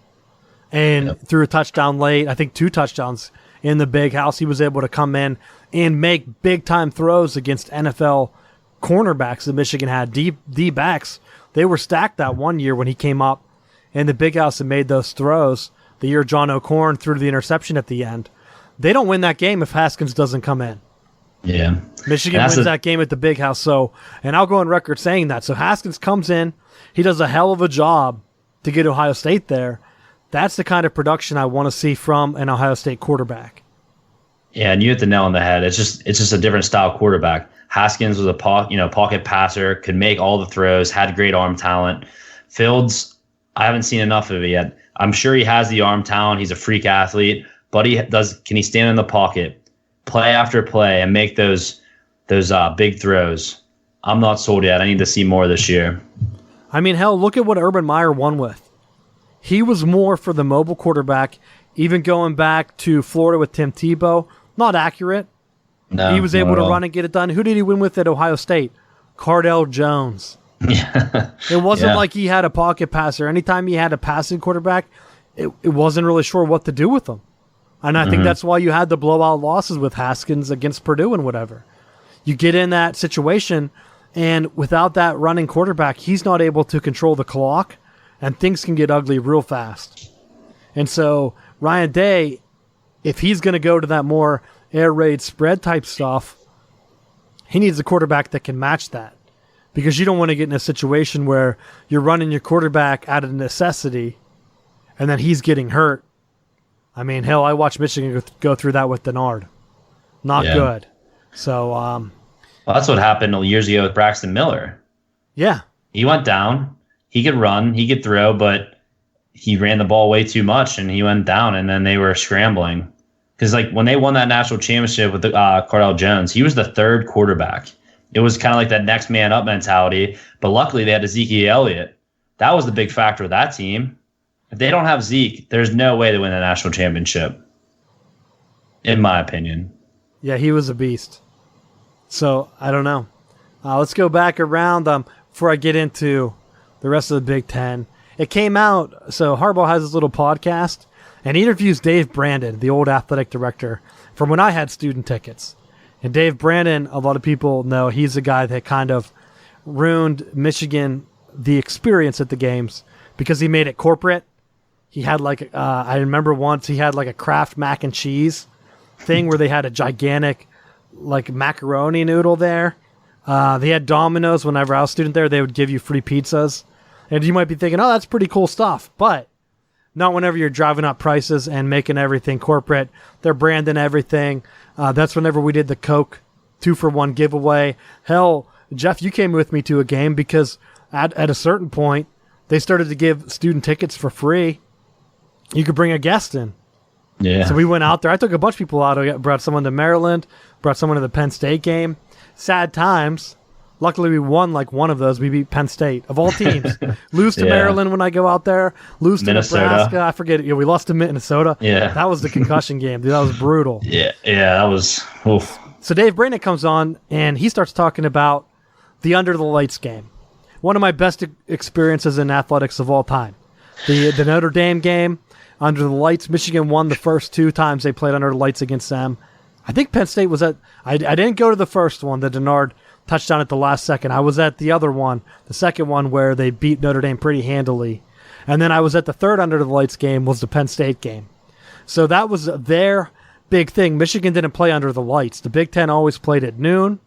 and threw a touchdown late. I think 2 touchdowns in the big house. He was able to come in and make big-time throws against NFL cornerbacks that Michigan had, D-backs. They were stacked that one year when he came up in the big house and made those throws. The year John O'Corn threw the interception at the end. They don't win that game if Haskins doesn't come in. Yeah. Michigan wins that game at the big house. And I'll go on record saying that. So Haskins comes in. He does a hell of a job to get Ohio State there. That's the kind of production I want to see from an Ohio State quarterback. Yeah, and you hit the nail on the head. It's just a different style quarterback. Haskins was a pocket passer, could make all the throws, had great arm talent. Fields, I haven't seen enough of it yet. I'm sure he has the arm talent. He's a freak athlete, but can he stand in the pocket, play after play, and make those big throws? I'm not sold yet. I need to see more this year. I mean, hell, look at what Urban Meyer won with. He was more for the mobile quarterback, even going back to Florida with Tim Tebow. Not accurate. No, he was able to run and get it done. Who did he win with at Ohio State? Cardell Jones. Yeah. It wasn't like he had a pocket passer. Anytime he had a passing quarterback, it wasn't really sure what to do with him. And I think that's why you had the blowout losses with Haskins against Purdue and whatever. You get in that situation, and without that running quarterback, he's not able to control the clock, and things can get ugly real fast. And so Ryan Day, if he's going to go to that more air raid spread type stuff, he needs a quarterback that can match that. Because you don't want to get in a situation where you're running your quarterback out of necessity and then he's getting hurt. I mean, hell, I watched Michigan go through that with Denard. Not good. So, well, that's what happened years ago with Braxton Miller. Yeah. He went down. He could run. He could throw, but he ran the ball way too much, and he went down, and then they were scrambling. Because when they won that national championship with Cardell Jones, he was the third quarterback. It was kind of like that next man up mentality. But luckily, they had Ezekiel Elliott. That was the big factor of that team. If they don't have Zeke, there's no way they win the national championship, in my opinion. Yeah, he was a beast. So, I don't know. Let's go back around before I get into the rest of the Big Ten. It came out, so Harbaugh has his little podcast, and he interviews Dave Brandon, the old athletic director, from when I had student tickets. And Dave Brandon, a lot of people know, he's the guy that kind of ruined Michigan, the experience at the games, because he made it corporate. He had I remember once he had like a Kraft mac and cheese thing where they had a gigantic like macaroni noodle there. They had Domino's. Whenever I was a student there, they would give you free pizzas. And you might be thinking, oh, that's pretty cool stuff. But not whenever you're driving up prices and making everything corporate. They're branding everything. That's whenever we did the Coke 2-for-1 giveaway. Hell, Jeff, you came with me to a game because at a certain point, they started to give student tickets for free. You could bring a guest in. Yeah. So we went out there. I took a bunch of people out. I brought someone to Maryland, brought someone to the Penn State game. Sad times. Luckily, we won like one of those. We beat Penn State, of all teams. Lose to Maryland when I go out there. Lose to Nebraska. I forget it. Yeah, we lost to Minnesota. Yeah. That was the concussion game. Dude, that was brutal. Yeah, that was... Oof. So Dave Brandon comes on, and he starts talking about the Under the Lights game. One of my best experiences in athletics of all time. The Notre Dame game, Under the Lights. Michigan won the first 2 times they played Under the Lights against them. I think Penn State was at... I didn't go to the first one, the Denard touchdown at the last second. I was at the other one, the second one where they beat Notre Dame pretty handily. And then I was at the third Under the Lights game, was the Penn State game. So that was their big thing. Michigan didn't play Under the Lights. The Big Ten always played at noon.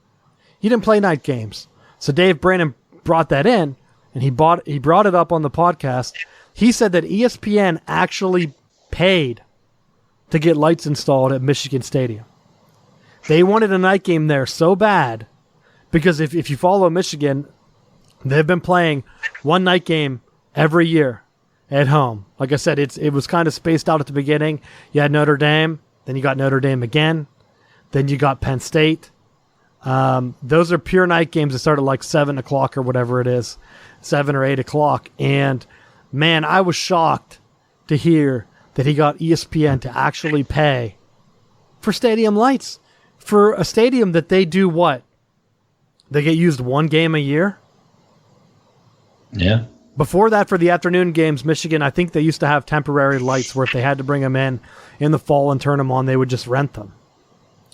He didn't play night games. So Dave Brandon brought that in, and he brought it up on the podcast. He said that ESPN actually paid to get lights installed at Michigan Stadium. They wanted a night game there so bad because if you follow Michigan, they've been playing one night game every year at home. Like I said, it was kind of spaced out at the beginning. You had Notre Dame, then you got Notre Dame again, then you got Penn State. Those are pure night games that start at like 7 o'clock or whatever it is, 7 or 8 o'clock. And man, I was shocked to hear that he got ESPN to actually pay for stadium lights for a stadium that they do what? They get used one game a year? Yeah. Before that, for the afternoon games, Michigan, I think they used to have temporary lights where if they had to bring them in the fall and turn them on, they would just rent them.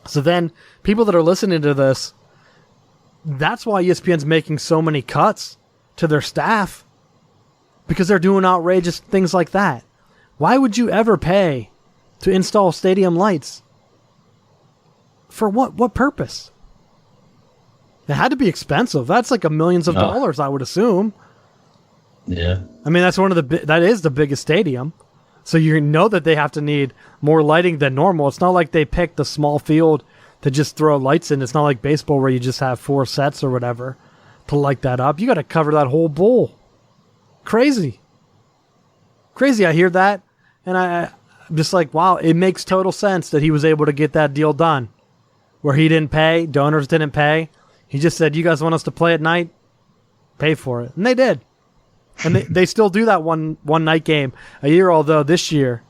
So then, people that are listening to this, that's why ESPN's making so many cuts to their staff, because they're doing outrageous things like that. Why would you ever pay to install stadium lights? For what? What purpose? It had to be expensive. That's like millions of dollars, I would assume. Yeah. I mean, that is the biggest stadium. So you know that they have to need more lighting than normal. It's not like they picked a small field to just throw lights in. It's not like baseball where you just have 4 sets or whatever to light that up. You got to cover that whole bowl. Crazy. Crazy. I hear that, and I'm just like, wow, it makes total sense that he was able to get that deal done where he didn't pay, donors didn't pay. He just said, you guys want us to play at night? Pay for it. And they did. And they still do that one night game a year, although this year,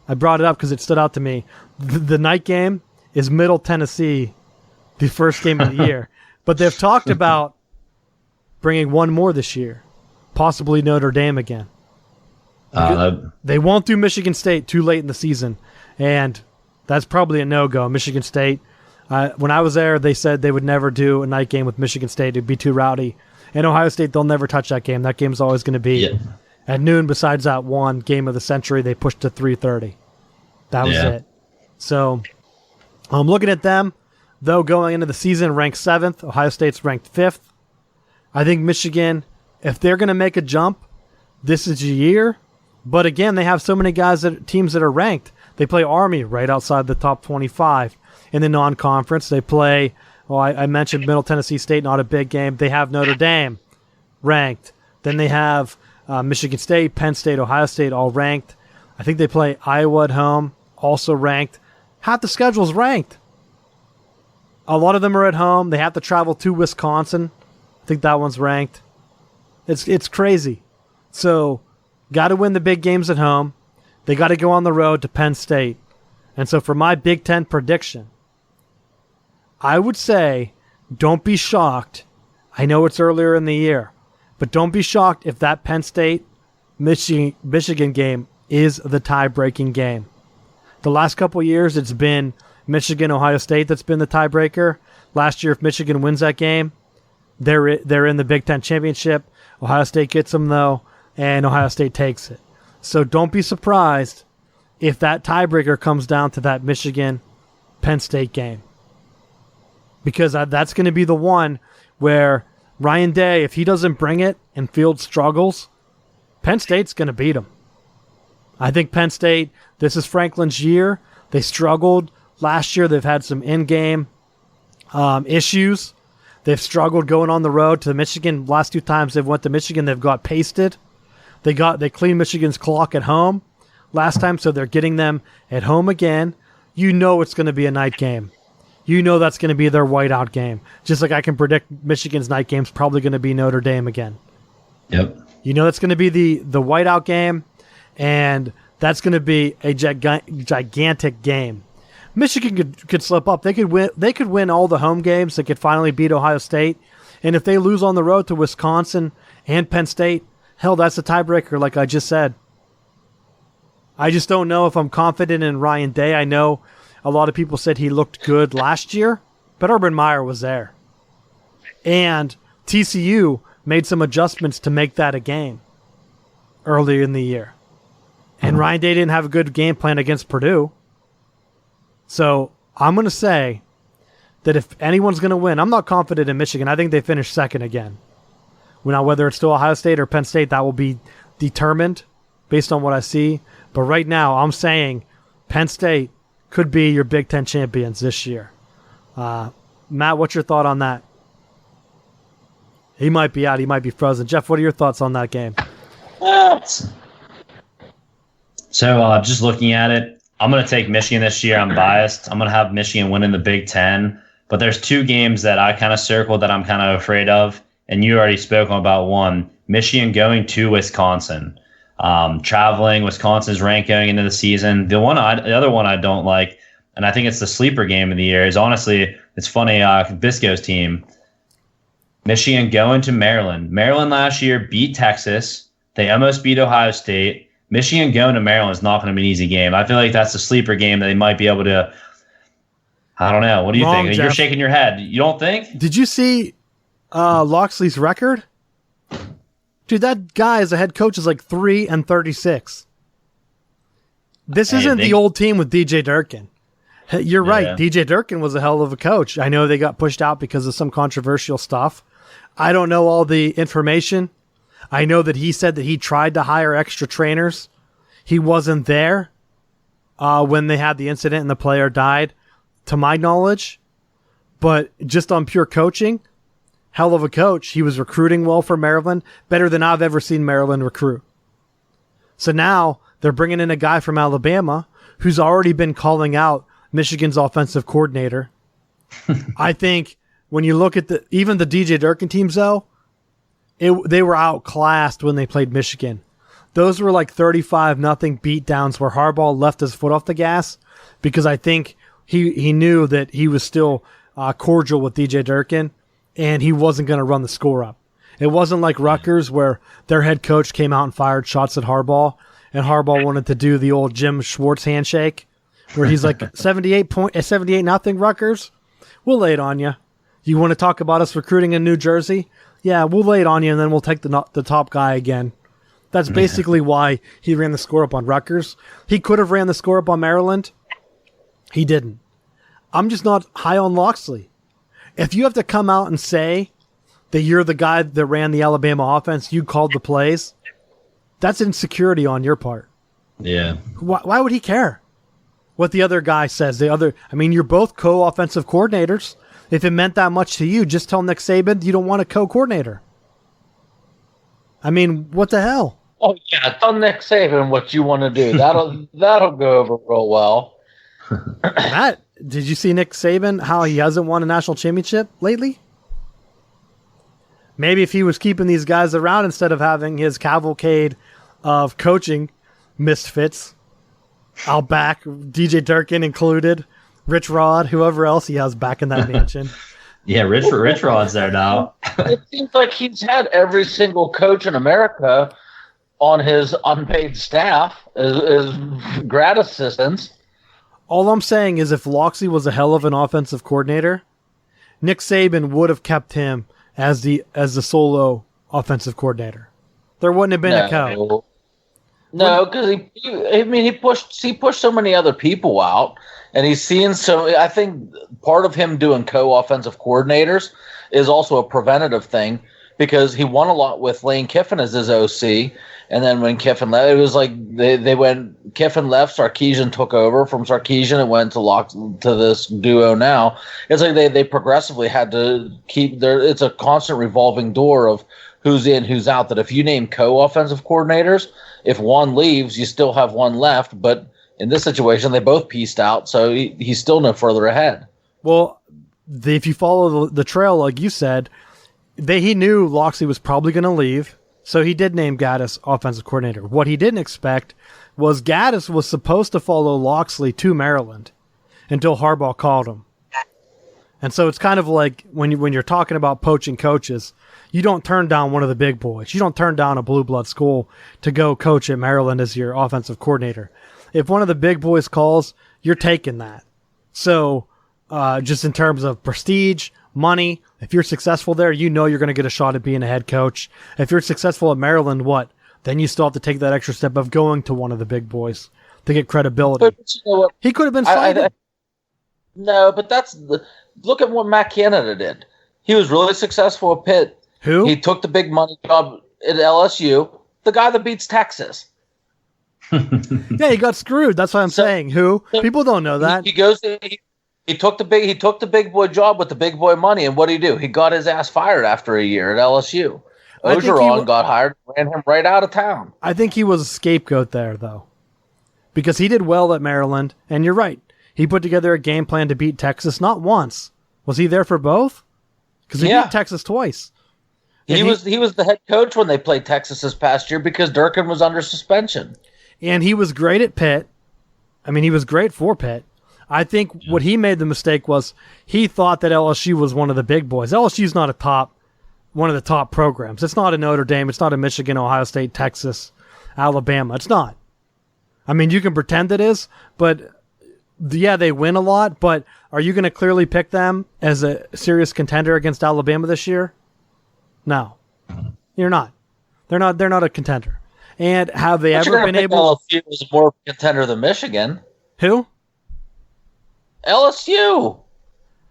I brought it up because it stood out to me. The night game is Middle Tennessee, the first game of the year. But they've talked about bringing one more this year, possibly Notre Dame again. They won't do Michigan State too late in the season, and that's probably a no-go. Michigan State, when I was there, they said they would never do a night game with Michigan State. It'd be too rowdy. And Ohio State, they'll never touch that game. That game's always going to be at noon. Besides that one game of the century, they pushed to 3:30. That was it. So I'm looking at them, though, going into the season ranked 7th. Ohio State's ranked 5th. I think Michigan, if they're going to make a jump, this is your year. But again, they have so many teams that are ranked. They play Army right outside the top 25 in the non-conference. They play, I mentioned Middle Tennessee State, not a big game. They have Notre Dame ranked. Then they have Michigan State, Penn State, Ohio State, all ranked. I think they play Iowa at home, also ranked. Half the schedule's ranked. A lot of them are at home. They have to travel to Wisconsin. I think that one's ranked. It's crazy. So, got to win the big games at home. They got to go on the road to Penn State. And so for my Big Ten prediction, I would say don't be shocked. I know it's earlier in the year, but don't be shocked if that Penn State Michigan game is the tie-breaking game. The last couple of years, it's been Michigan-Ohio State that's been the tiebreaker. Last year, if Michigan wins that game, they're in the Big Ten championship. Ohio State gets them, though, and Ohio State takes it. So don't be surprised if that tiebreaker comes down to that Michigan-Penn State game. Because that's going to be the one where Ryan Day, if he doesn't bring it and Fields struggles, Penn State's going to beat him. I think Penn State, this is Franklin's year. They struggled last year. They've had some in-game issues. They've struggled going on the road to Michigan. Last 2 times they've went to Michigan, they've got pasted. They cleaned Michigan's clock at home last time, so they're getting them at home again. You know it's going to be a night game. You know that's going to be their whiteout game. Just like I can predict Michigan's night game's probably going to be Notre Dame again. Yep. You know that's going to be the whiteout game, and that's going to be a gigantic game. Michigan could slip up. They could win all the home games. They could finally beat Ohio State. And if they lose on the road to Wisconsin and Penn State, hell, that's a tiebreaker, like I just said. I just don't know if I'm confident in Ryan Day. I know a lot of people said he looked good last year, but Urban Meyer was there. And TCU made some adjustments to make that a game earlier in the year. And Ryan Day didn't have a good game plan against Purdue. So I'm going to say that if anyone's going to win, I'm not confident in Michigan. I think they finish second again. Now, whether it's still Ohio State or Penn State, that will be determined based on what I see. But right now, I'm saying Penn State could be your Big Ten champions this year. Matt, what's your thought on that? He might be out. He might be frozen. Jeff, what are your thoughts on that game? So just looking at it, I'm going to take Michigan this year. I'm biased. I'm going to have Michigan winning the Big Ten. But there's 2 games that I kind of circled that I'm kind of afraid of. And you already spoke about one. Michigan going to Wisconsin. Traveling, Wisconsin's ranked going into the season. The other one I don't like, and I think it's the sleeper game of the year, is honestly, it's funny, Bisco's team. Michigan going to Maryland. Maryland last year beat Texas. They almost beat Ohio State. Michigan going to Maryland is not going to be an easy game. I feel like that's a sleeper game that they might be able to. I don't know. What do you think? Jeff. You're shaking your head. You don't think? Did you see Loxley's record? Dude, that guy as a head coach is like 3-36. This isn't the old team with DJ Durkin. You're right. DJ Durkin was a hell of a coach. I know they got pushed out because of some controversial stuff. I don't know all the information. I know that he said that he tried to hire extra trainers. He wasn't there when they had the incident and the player died, to my knowledge. But just on pure coaching, hell of a coach. He was recruiting well for Maryland, better than I've ever seen Maryland recruit. So now they're bringing in a guy from Alabama who's already been calling out Michigan's offensive coordinator. I think when you look at even the DJ Durkin teams, though, they were outclassed when they played Michigan. Those were like 35-0 beatdowns where Harbaugh left his foot off the gas because I think he knew that he was still cordial with DJ Durkin and he wasn't going to run the score up. It wasn't like Rutgers where their head coach came out and fired shots at Harbaugh and Harbaugh wanted to do the old Jim Schwartz handshake where he's like 78-0 Rutgers. We'll lay it on you. You want to talk about us recruiting in New Jersey? Yeah, we'll lay it on you, and then we'll take the top guy again. That's basically why he ran the score up on Rutgers. He could have ran the score up on Maryland. He didn't. I'm just not high on Loxley. If you have to come out and say that you're the guy that ran the Alabama offense, you called the plays, that's insecurity on your part. Yeah. Why would he care what the other guy says? You're both co-offensive coordinators. If it meant that much to you, just tell Nick Saban you don't want a co-coordinator. I mean, what the hell? Oh, yeah, tell Nick Saban what you want to do. That'll go over real well. Matt, did you see Nick Saban, how he hasn't won a national championship lately? Maybe if he was keeping these guys around instead of having his cavalcade of coaching misfits out back, DJ Durkin included, Rich Rod, whoever else he has back in that mansion. Yeah, Rich Rod's there now. It seems like he's had every single coach in America on his unpaid staff as grad assistants. All I'm saying is if Loxley was a hell of an offensive coordinator, Nick Saban would have kept him as the solo offensive coordinator. There wouldn't have been a coach. No, because he pushed so many other people out, and he's seeing so. I think part of him doing co-offensive coordinators is also a preventative thing because he won a lot with Lane Kiffin as his OC, and then when Kiffin left, it was like they went. Kiffin left, Sarkisian took over. From Sarkisian, it went to this duo now. It's like they progressively had to keep their. It's a constant revolving door of who's in, who's out. That if you name co-offensive coordinators, if one leaves, you still have one left. But in this situation, they both pieced out, so he's still no further ahead. Well, if you follow the trail, like you said, he knew Loxley was probably going to leave, so he did name Gaddis offensive coordinator. What he didn't expect was Gaddis was supposed to follow Loxley to Maryland until Harbaugh called him. And so it's kind of like when you're talking about poaching coaches, you don't turn down one of the big boys. You don't turn down a blue blood school to go coach at Maryland as your offensive coordinator. If one of the big boys calls, you're taking that. So just in terms of prestige, money, if you're successful there, you know you're going to get a shot at being a head coach. If you're successful at Maryland, what? Then you still have to take that extra step of going to one of the big boys to get credibility. But you know what? He could have been cited. No, but look at what Matt Canada did. He was really successful at Pitt. Who? He took the big money job at LSU. The guy that beats Texas. Yeah, he got screwed. That's what I'm saying. Who? People don't know that. He took the big boy job with the big boy money, and what did he do? He got his ass fired after a year at LSU. Ogeron got hired, ran him right out of town. I think he was a scapegoat there, though, because he did well at Maryland, and you're right. He put together a game plan to beat Texas not once. Was he there for both? Because he beat Texas twice. He was the head coach when they played Texas this past year because Durkin was under suspension. And he was great at Pitt. I mean, he was great for Pitt. I think what he made the mistake was he thought that LSU was one of the big boys. LSU's not one of the top programs. It's not a Notre Dame. It's not a Michigan, Ohio State, Texas, Alabama. It's not. I mean, you can pretend it is, but yeah, they win a lot. But are you going to clearly pick them as a serious contender against Alabama this year? No, you're not. They're not a contender. And have they ever been able? LSU is more of a contender than Michigan. Who? LSU.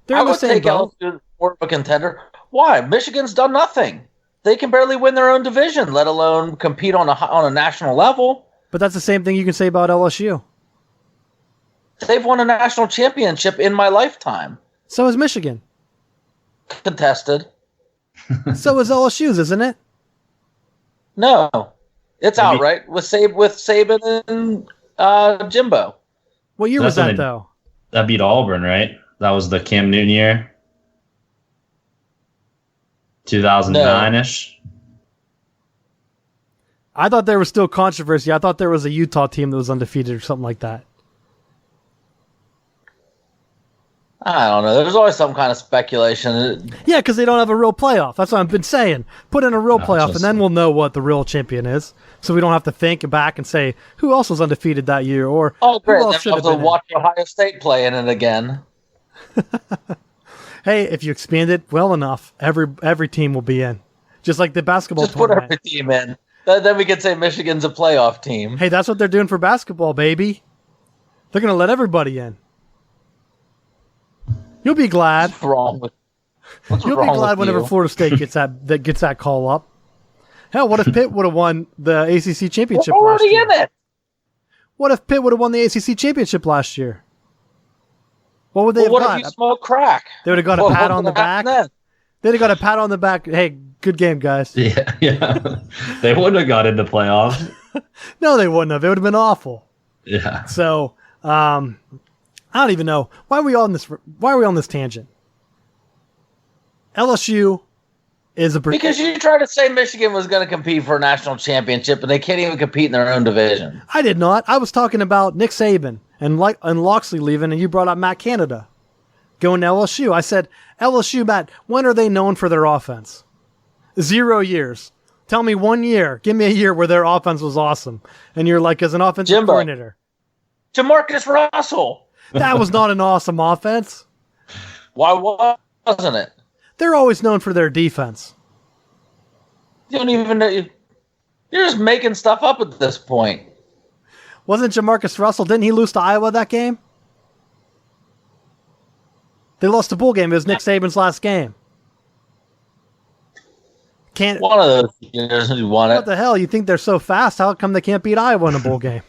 They're in the same boat. LSU more of a contender. Why? Michigan's done nothing. They can barely win their own division, let alone compete on a national level. But that's the same thing you can say about LSU. They've won a national championship in my lifetime. So is Michigan. Contested. So is LSU's, isn't it? No. It's outright with Saban and Jimbo. What year was that, though? That beat Auburn, right? That was the Cam Newton year? 2009-ish? I thought there was still controversy. I thought there was a Utah team that was undefeated or something like that. I don't know. There's always some kind of speculation. Yeah, because they don't have a real playoff. That's what I've been saying. Put in a real playoff, and then we'll know what the real champion is. So we don't have to think back and say, who else was undefeated that year? Or great. Who else should have been watch Ohio State play in it again. Hey, if you expand it well enough, every team will be in. Just like the basketball tournament. Just put every team in. Then we could say Michigan's a playoff team. Hey, that's what they're doing for basketball, baby. They're going to let everybody in. You'll be glad. What's You'll wrong be glad with whenever you? Florida State gets that call up. Hell, what if Pitt would have won the ACC championship last year? in it. What if Pitt would have won the ACC championship last year? What would they have What got? if you smoke crack? They would have got a pat on the back. They'd have got a pat on the back. Hey, good game, guys. Yeah. They wouldn't have got into playoffs. No, they wouldn't have. It would have been awful. Yeah. So, I don't even know. Why are we on this tangent? LSU is a... Because you tried to say Michigan was going to compete for a national championship, and they can't even compete in their own division. I did not. I was talking about Nick Saban and Loxley leaving, and you brought up Matt Canada going to LSU. I said, LSU, Matt, when are they known for their offense? 0 years. Tell me 1 year. Give me a year where their offense was awesome. And you're like, as an offensive coordinator. Jamarcus Russell. That was not an awesome offense. Why wasn't it? They're always known for their defense. You don't even know. You're just making stuff up at this point. Wasn't Jamarcus Russell? Didn't he lose to Iowa that game? They lost the bowl game. It was Nick Saban's last game. One of those years he won it. What the hell? You think they're so fast? How come they can't beat Iowa in a bowl game?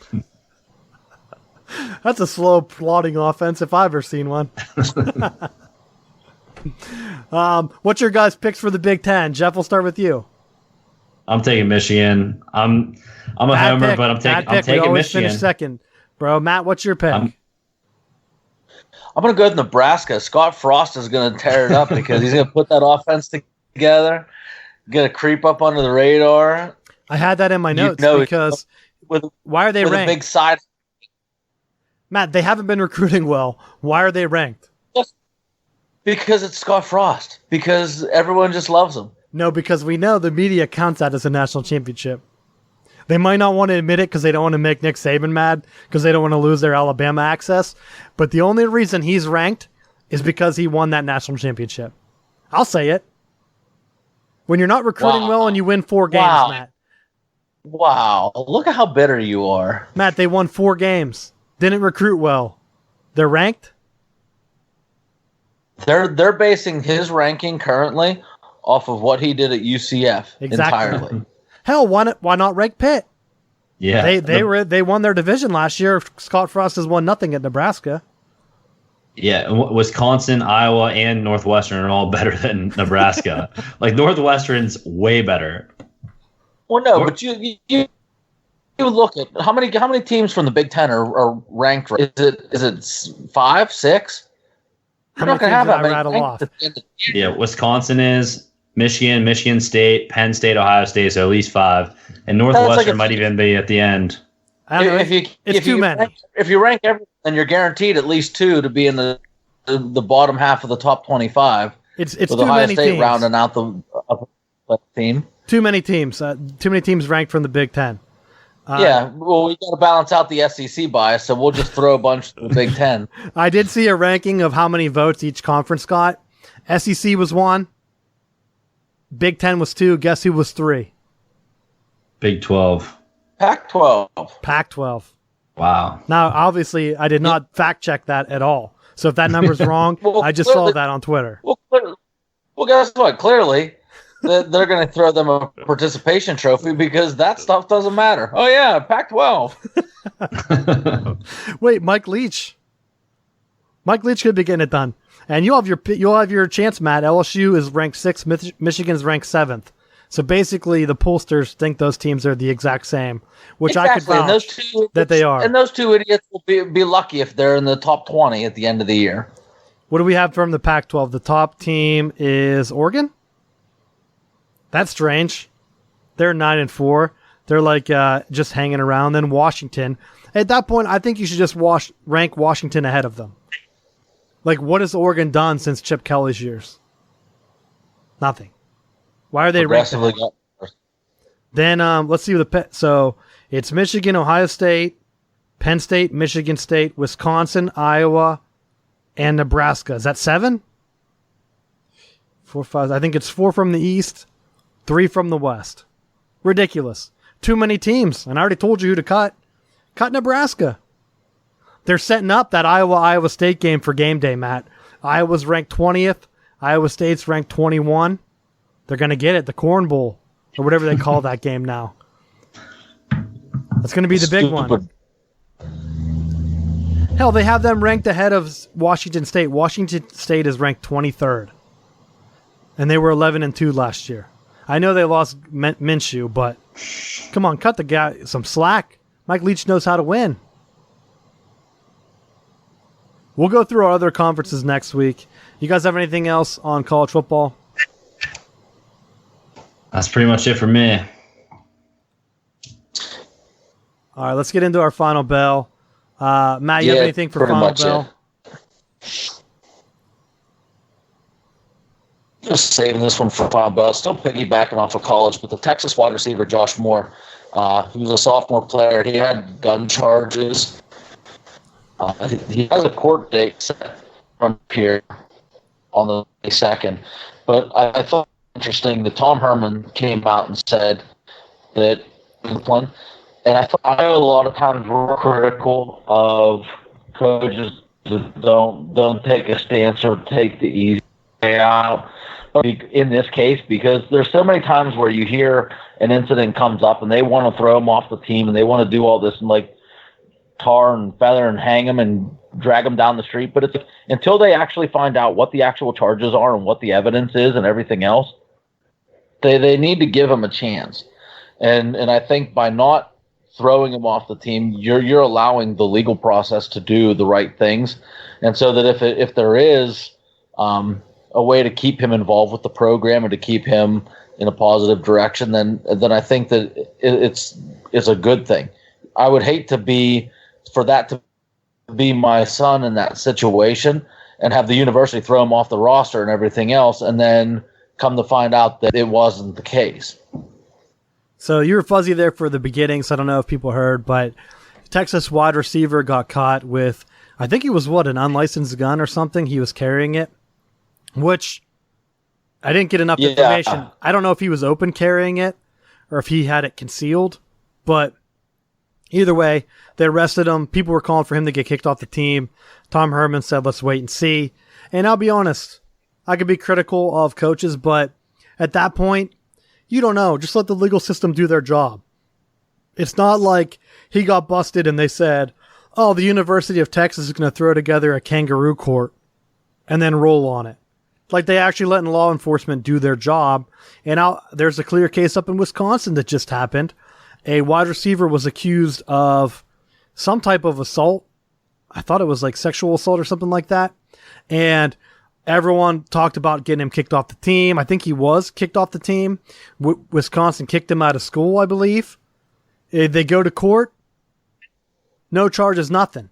That's a slow, plodding offense if I've ever seen one. What's your guys' picks for the Big Ten? Jeff, we'll start with you. I'm taking Michigan. I'm a homer, pick. but I'm taking we always Michigan. Finish second, bro. Matt, what's your pick? I'm going to go with Nebraska. Scott Frost is going to tear it up because he's going to put that offense together, going to creep up under the radar. I had that in my notes because why are they ranked? A big side. Matt, they haven't been recruiting well. Why are they ranked? Because it's Scott Frost. Because everyone just loves him. No, because we know the media counts that as a national championship. They might not want to admit it because they don't want to make Nick Saban mad because they don't want to lose their Alabama access. But the only reason he's ranked is because he won that national championship. I'll say it. When you're not recruiting well and you win 4 games, Matt. Wow. Look at how bitter you are. Matt, they won 4 games. Didn't recruit well. They're ranked? They're basing his ranking currently off of what he did at UCF entirely. Hell, why not rank Pitt? Yeah, they won their division last year. Scott Frost has won nothing at Nebraska. Yeah, Wisconsin, Iowa, and Northwestern are all better than Nebraska. Like Northwestern's way better. Well, no, but you look at how many teams from the Big Ten are ranked. Is it 5, 6? How many teams did I rattle off? Yeah, Wisconsin is, Michigan, Michigan State, Penn State, Ohio State, so at least 5. And Northwestern might even be at the end. It's too many. If you rank everything, then you're guaranteed at least 2 to be in the bottom half of the top 25. It's with too Ohio many State teams. rounding out the team. Too many teams. Too many teams ranked from the Big Ten. Yeah, well, we got to balance out the SEC bias, so we'll just throw a bunch to the Big Ten. I did see a ranking of how many votes each conference got. SEC was 1. Big Ten was 2. Guess who was 3? Big 12. Pac-12. Pac-12. Wow. Now, obviously, I did not fact check that at all. So if that number's wrong, I just saw that on Twitter. Well, guess what? Clearly, they're going to throw them a participation trophy because that stuff doesn't matter. Oh, yeah, Pac-12. Wait, Mike Leach. Mike Leach could be getting it done. And you'll have your chance, Matt. LSU is ranked 6th. Michigan's ranked 7th. So basically, the pollsters think those teams are the exact same, which I could vouch that they are. And those 2 idiots will be lucky if they're in the top 20 at the end of the year. What do we have from the Pac-12? The top team is Oregon? That's strange. They're 9-4. They're like just hanging around. Then Washington. At that point, I think you should just rank Washington ahead of them. Like, what has Oregon done since Chip Kelly's years? Nothing. Why are they ranked? Then let's see so it's Michigan, Ohio State, Penn State, Michigan State, Wisconsin, Iowa, and Nebraska. Is that 7? 4, 5. I think it's 4 from the East, 3 from the West. Ridiculous. Too many teams. And I already told you who to cut. Cut Nebraska. They're setting up that Iowa State game for game day, Matt. Iowa's ranked 20th. Iowa State's ranked 21. They're going to get it, the Corn Bowl, or whatever they call that game now. That's going to be the big one. Hell, they have them ranked ahead of Washington State. Washington State is ranked 23rd. And they were 11-2 last year. I know they lost Minshew, but come on, cut the guy some slack. Mike Leach knows how to win. We'll go through our other conferences next week. You guys have anything else on college football? That's pretty much it for me. All right, let's get into our final bell. Matt, you have anything for final bell? Just saving this one for final bell. Still piggybacking off of college, but the Texas wide receiver Josh Moore, he was a sophomore player. He had gun charges. He has a court date set from here on the 22nd. But I thought it was interesting that Tom Herman came out and said that one. And I know a lot of times we're critical of coaches that don't take a stance or take the easy way out. In this case, because there's so many times where you hear an incident comes up and they want to throw him off the team and they want to do all this and like tar and feather and hang him and drag him down the street. But it's until they actually find out what the actual charges are and what the evidence is and everything else, they need to give him a chance. And I think by not throwing him off the team, you're allowing the legal process to do the right things, and so that if there is a way to keep him involved with the program and to keep him in a positive direction, then I think that it's a good thing. I would hate for that to be my son in that situation and have the university throw him off the roster and everything else, and then come to find out that it wasn't the case. So you were fuzzy there for the beginning, so I don't know if people heard, but Texas wide receiver got caught with, I think he was an unlicensed gun or something. He was carrying it, which I didn't get enough information. I don't know if he was open carrying it or if he had it concealed, but either way, they arrested him. People were calling for him to get kicked off the team. Tom Herman said, let's wait and see. And I'll be honest, I could be critical of coaches, but at that point, you don't know. Just let the legal system do their job. It's not like he got busted and they said, oh, the University of Texas is going to throw together a kangaroo court and then roll on it. Like they actually letting law enforcement do their job. And there's a clear case up in Wisconsin that just happened. A wide receiver was accused of some type of assault. I thought it was like sexual assault or something like that. And everyone talked about getting him kicked off the team. I think he was kicked off the team. Wisconsin kicked him out of school, I believe. They go to court. No charges, nothing.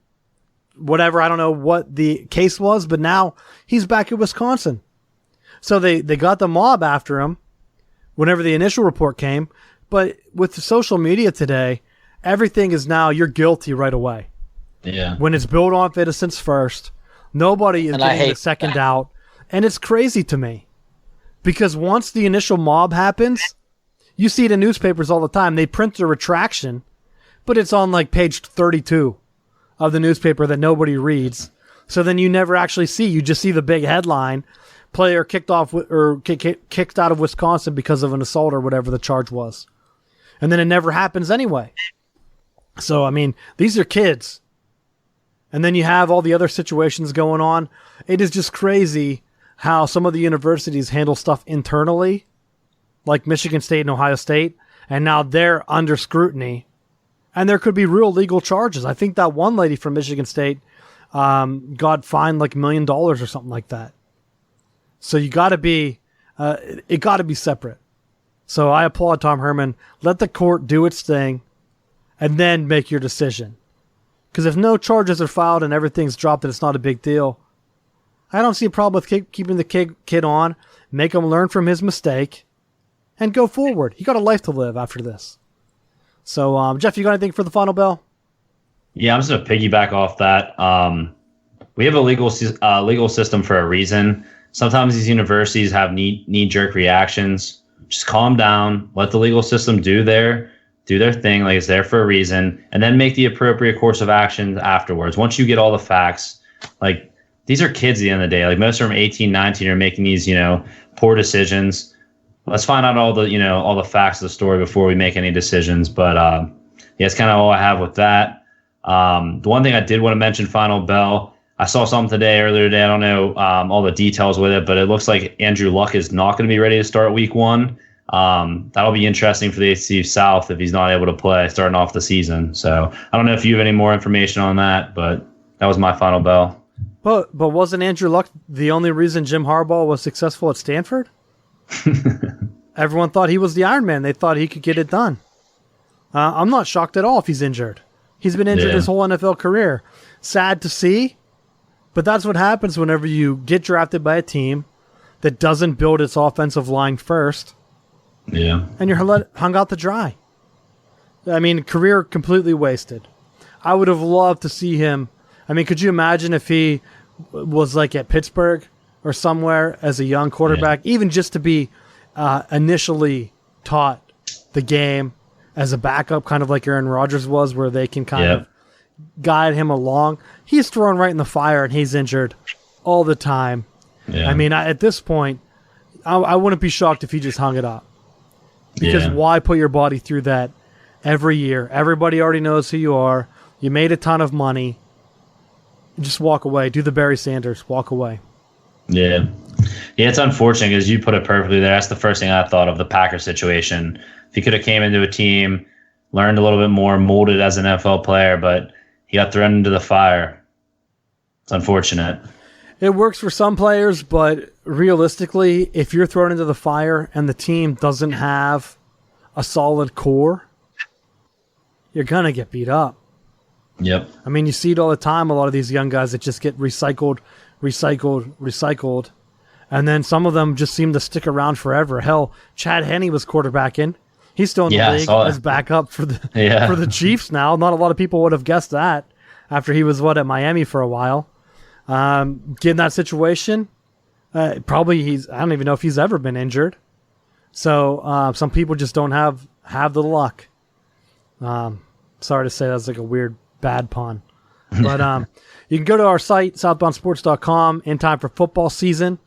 Whatever, I don't know what the case was, but now he's back at Wisconsin. So they got the mob after him whenever the initial report came. But with the social media today, everything is now you're guilty right away. Yeah. When it's built on innocence first, nobody is getting the second out. And it's crazy to me. Because once the initial mob happens, you see it in newspapers all the time. They print the retraction, but it's on like page 32 of the newspaper that nobody reads. So then you never actually see. You just see the big headline, player kicked off or kicked out of Wisconsin because of an assault or whatever the charge was. And then it never happens anyway. So, I mean, these are kids. And then you have all the other situations going on. It is just crazy how some of the universities handle stuff internally, like Michigan State and Ohio State, and now they're under scrutiny. And there could be real legal charges. I think that one lady from Michigan State got fined like $1 million or something like that. So you got to be, it got to be separate. So I applaud Tom Herman. Let the court do its thing and then make your decision. Because if no charges are filed and everything's dropped and it's not a big deal, I don't see a problem with keeping the kid on, make him learn from his mistake, and go forward. He got a life to live after this. So, Jeff, you got anything for the final bell? Yeah, I'm just going to piggyback off that. We have a legal system for a reason. Sometimes these universities have knee-jerk reactions. Just calm down, let the legal system do their thing, like it's there for a reason, and then make the appropriate course of action afterwards. Once you get all the facts, like these are kids at the end of the day. Like most of them 18, 19 are making these, poor decisions. Let's find out all the facts of the story before we make any decisions. But yeah, it's kind of all I have with that. The one thing I did want to mention, final bell, I saw something earlier today. I don't know all the details with it, but it looks like Andrew Luck is not going to be ready to start week 1. That'll be interesting for the ACC South if he's not able to play starting off the season. So I don't know if you have any more information on that, but that was my final bell. But wasn't Andrew Luck the only reason Jim Harbaugh was successful at Stanford? Everyone thought he was the Iron Man. They thought he could get it done. I'm not shocked at all if he's injured. He's been injured his whole NFL career. Sad to see, but that's what happens whenever you get drafted by a team that doesn't build its offensive line first. Yeah. And you're hung out to dry. I mean, career completely wasted. I would have loved to see him. I mean, could you imagine if he was like at Pittsburgh or somewhere as a young quarterback, even just to be initially taught the game as a backup, kind of like Aaron Rodgers was, where they can kind of guide him along. He's thrown right in the fire, and he's injured all the time. Yeah. I mean, at this point, I wouldn't be shocked if he just hung it up. Because why put your body through that every year? Everybody already knows who you are. You made a ton of money. Just walk away. Do the Barry Sanders. Walk away. Yeah. Yeah, it's unfortunate because you put it perfectly there. That's the first thing I thought of, the Packers situation. If he could have came into a team, learned a little bit more, molded as an NFL player, but he got thrown into the fire. It's unfortunate. It works for some players, but realistically, if you're thrown into the fire and the team doesn't have a solid core, you're going to get beat up. Yep. I mean, you see it all the time, a lot of these young guys that just get recycled, and then some of them just seem to stick around forever. Hell, Chad Henne was quarterbacking. He's still in the league as backup for the Chiefs now. Not a lot of people would have guessed that after he was, at Miami for a while. Get in that situation, probably I don't even know if he's ever been injured. So some people just don't have the luck. Sorry to say that's like a weird bad pun. But you can go to our site, southboundsports.com, in time for football season.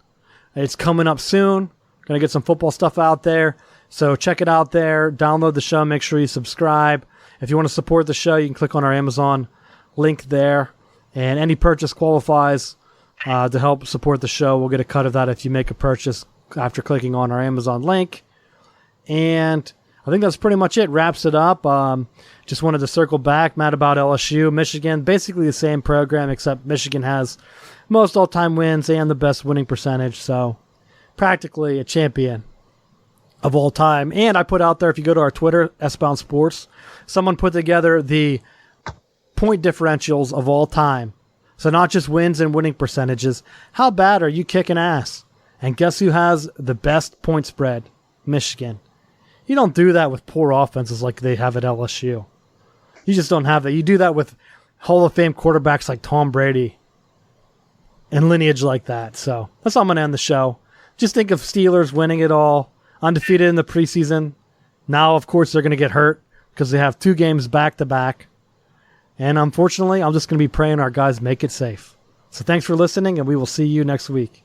It's coming up soon. Going to get some football stuff out there. So check it out there. Download the show. Make sure you subscribe. If you want to support the show, you can click on our Amazon link there. And any purchase qualifies to help support the show. We'll get a cut of that if you make a purchase after clicking on our Amazon link. And I think that's pretty much it. Wraps it up. Just wanted to circle back, Matt, about LSU. Michigan, basically the same program, except Michigan has most all-time wins and the best winning percentage. So practically a champion of all time. And I put out there, if you go to our Twitter, S-Bound Sports, someone put together the point differentials of all time. So not just wins and winning percentages. How bad are you kicking ass? And guess who has the best point spread? Michigan. You don't do that with poor offenses like they have at LSU. You just don't have that. You do that with Hall of Fame quarterbacks like Tom Brady and lineage like that. So that's how I'm going to end the show. Just think of Steelers winning it all, undefeated in the preseason. Now, of course, they're going to get hurt because they have 2 games back-to-back. And unfortunately, I'm just going to be praying our guys make it safe. So thanks for listening, and we will see you next week.